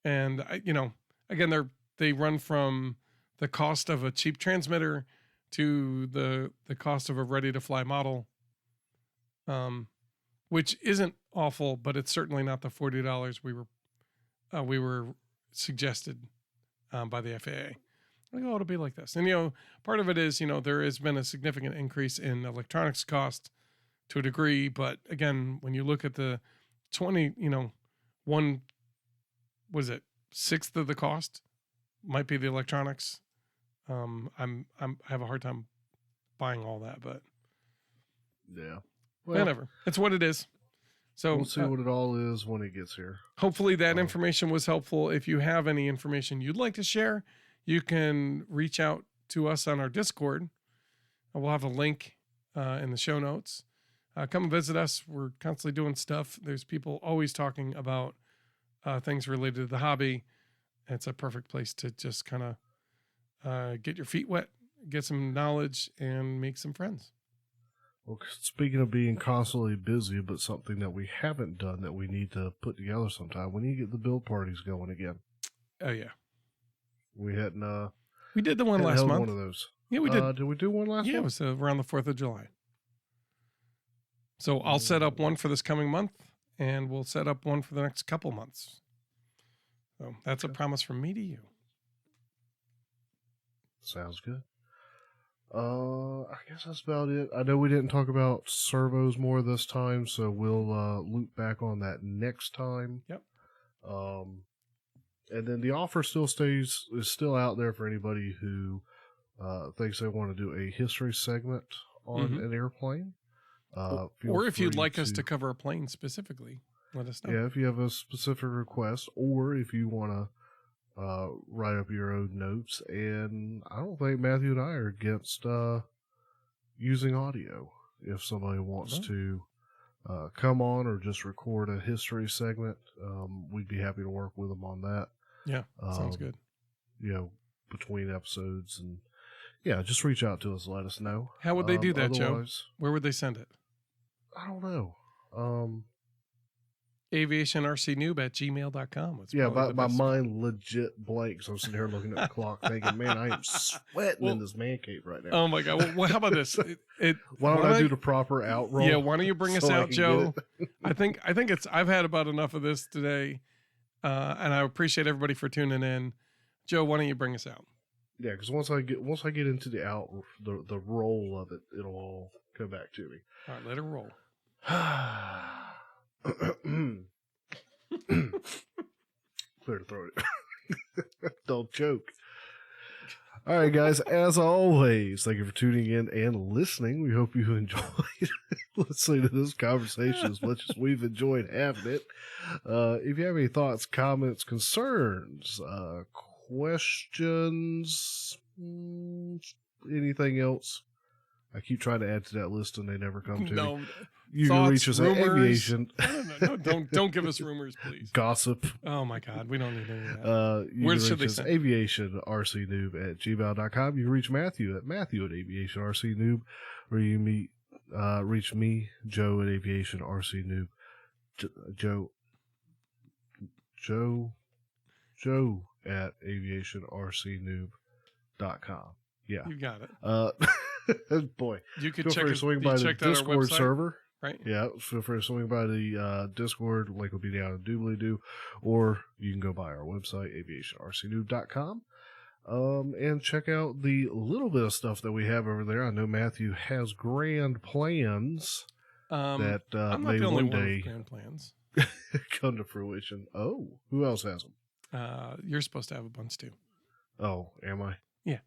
And again, they run from the cost of a cheap transmitter to the cost of a ready to fly model, which isn't awful, but it's certainly not the $40 we were suggested by the FAA. Like, oh, it'll be like this. And, part of it is, there has been a significant increase in electronics cost to a degree. But again, when you look at the 1/6 of the cost might be the electronics. I have a hard time buying all that, but yeah, whatever. It's what it is. So we'll see what it all is when it gets here. Hopefully that information was helpful. If you have any information you'd like to share, you can reach out to us on our Discord. We'll have a link in the show notes. Come and visit us. We're constantly doing stuff. There's people always talking about things related to the hobby. It's a perfect place to just kind of get your feet wet, get some knowledge, and make some friends. Well, speaking of being constantly busy, but something that we haven't done that we need to put together sometime, we need to get the build parties going again. Oh, yeah. We hadn't. We did the one last month. One of those. Yeah, we did. Did we do one last month? Yeah, it was around the 4th of July. So I'll set up one for this coming month, and we'll set up one for the next couple months. So that's a promise from me to you. Sounds good. I guess that's about it. I know we didn't talk about servos more this time, so we'll loop back on that next time. Yep. And then the offer is still out there for anybody who thinks they want to do a history segment on an airplane. Or if you'd like us to cover a plane specifically, let us know. Yeah, if you have a specific request, or if you want to write up your own notes. And I don't think Matthew and I are against using audio. If somebody wants to come on or just record a history segment, we'd be happy to work with them on that. Yeah, sounds good. Between episodes, and just reach out to us, let us know. How would they do that, Joe? Where would they send it? I don't know. aviationrcnoob@gmail.com. My mind legit blanks. I'm sitting here looking at the clock thinking, man, I am sweating in this man cave right now. Oh my God. Well, how about this? Why don't I do the proper outroll? Yeah, why don't you bring us out, Joe? I think I've had about enough of this today. And I appreciate everybody for tuning in. Joe, why don't you bring us out? Yeah, because once I get into the roll of it, it'll all come back to me. All right, let it roll. Clear to throat. Don't choke. All right, guys, as always, thank you for tuning in and listening. We hope you enjoyed listening to this conversation as much as we've enjoyed having it. If you have any thoughts, comments, concerns, questions, anything else, I keep trying to add to that list and they never come to me. You can reach us at Aviation. No, don't give us rumors, please. Gossip. Oh my God, we don't need any of that. Where should they send? aviationrcnoob@gmail.com. You can reach Matthew at aviationrcnoob, or you reach me, Joe, at aviationrcnoob. Joe at aviationrcnoob.com. Yeah, you got it. Boy, you could feel check free to swing by the Discord server. Right. Yeah, feel free to swing by the Discord. Link will be down in doobly-doo. Or you can go by our website, aviationrcnoob.com, and check out the little bit of stuff that we have over there. I know Matthew has grand plans that I'm not may the only one one day with grand plans. come to fruition. Oh, who else has them? You're supposed to have a bunch too. Oh, am I? Yeah.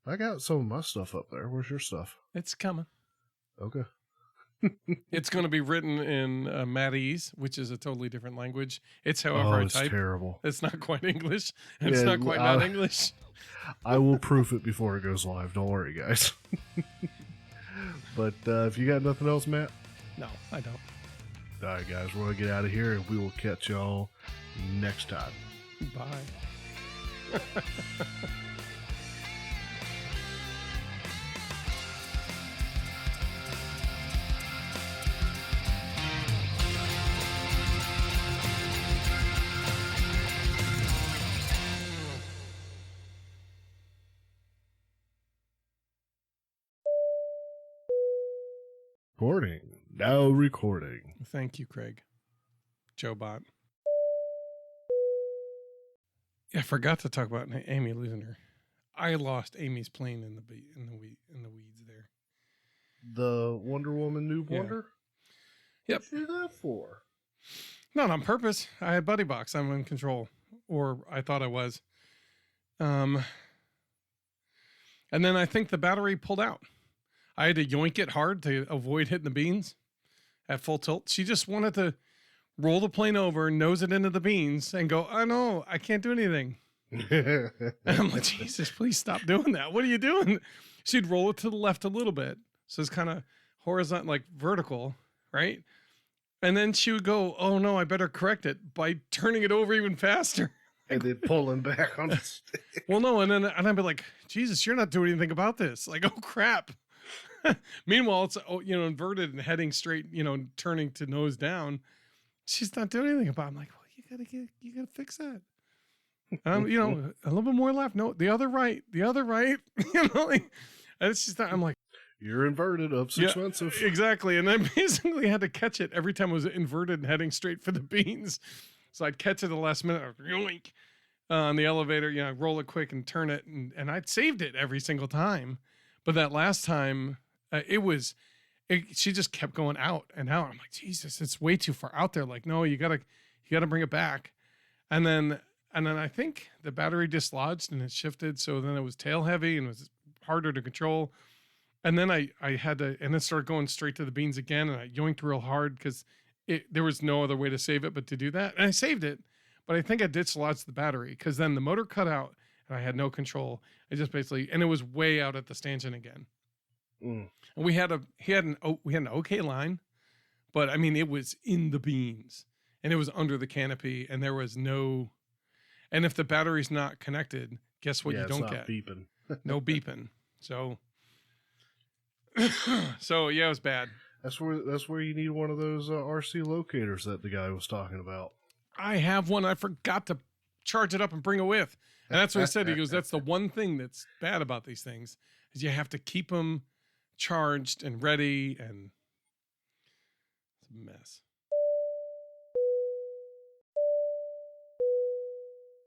I got some of my stuff up there. Where's your stuff? It's coming. Okay. It's going to be written in Matese, which is a totally different language. It's however I type. It's terrible. It's not quite English. It's not quite not English. I will proof it before it goes live. Don't worry, guys. But if you got nothing else, Matt? No, I don't. All right, guys. We're going to get out of here, and we will catch y'all next time. Bye. Recording. Now recording. Thank you, Craig. Joe Bot. Yeah, I forgot to talk about Amy losing her. I lost Amy's plane in the weeds there. The Wonder Woman New Wonder? Yep. What'd you do that for? Not on purpose. I had Buddy Box. I'm in control. Or I thought I was. And then I think the battery pulled out. I had to yoink it hard to avoid hitting the beans at full tilt. She just wanted to roll the plane over, nose it into the beans, and go, oh no, I can't do anything. And I'm like, Jesus, please stop doing that. What are you doing? She'd roll it to the left a little bit. So it's kind of horizontal, like vertical, right? And then she would go, oh no, I better correct it by turning it over even faster. And then pulling back on the stick. Well, no, and I'd be like, Jesus, you're not doing anything about this. Like, oh crap. Meanwhile, it's inverted and heading straight, turning to nose down. She's not doing anything about it. I'm like, well, you gotta fix that. A little bit more left. No, the other right. And it's just I'm like, you're inverted. Up's expensive. Exactly. And I basically had to catch it every time it was inverted and heading straight for the beans. So I'd catch it at the last minute, yoink, on the elevator, roll it quick and turn it. And I'd saved it every single time. But that last time, she just kept going out and out. I'm like, Jesus, it's way too far out there. Like, no, you gotta bring it back. And then I think the battery dislodged and it shifted. So then it was tail heavy and it was harder to control. And then I had to, and then started going straight to the beans again. And I yoinked real hard because there was no other way to save it but to do that. And I saved it, but I think I dislodged the battery because then the motor cut out and I had no control. I just and it was way out at the stanchion again. And we had an okay line, but I mean, it was in the beans and it was under the canopy and there was no, and if the battery's not connected, guess what? You don't get beeping. No beeping. So yeah, it was bad. That's where you need one of those RC locators that the guy was talking about. I have one. I forgot to charge it up and bring it with. And that's what he said. He goes, that's the one thing that's bad about these things is you have to keep them charged and ready, and it's a mess.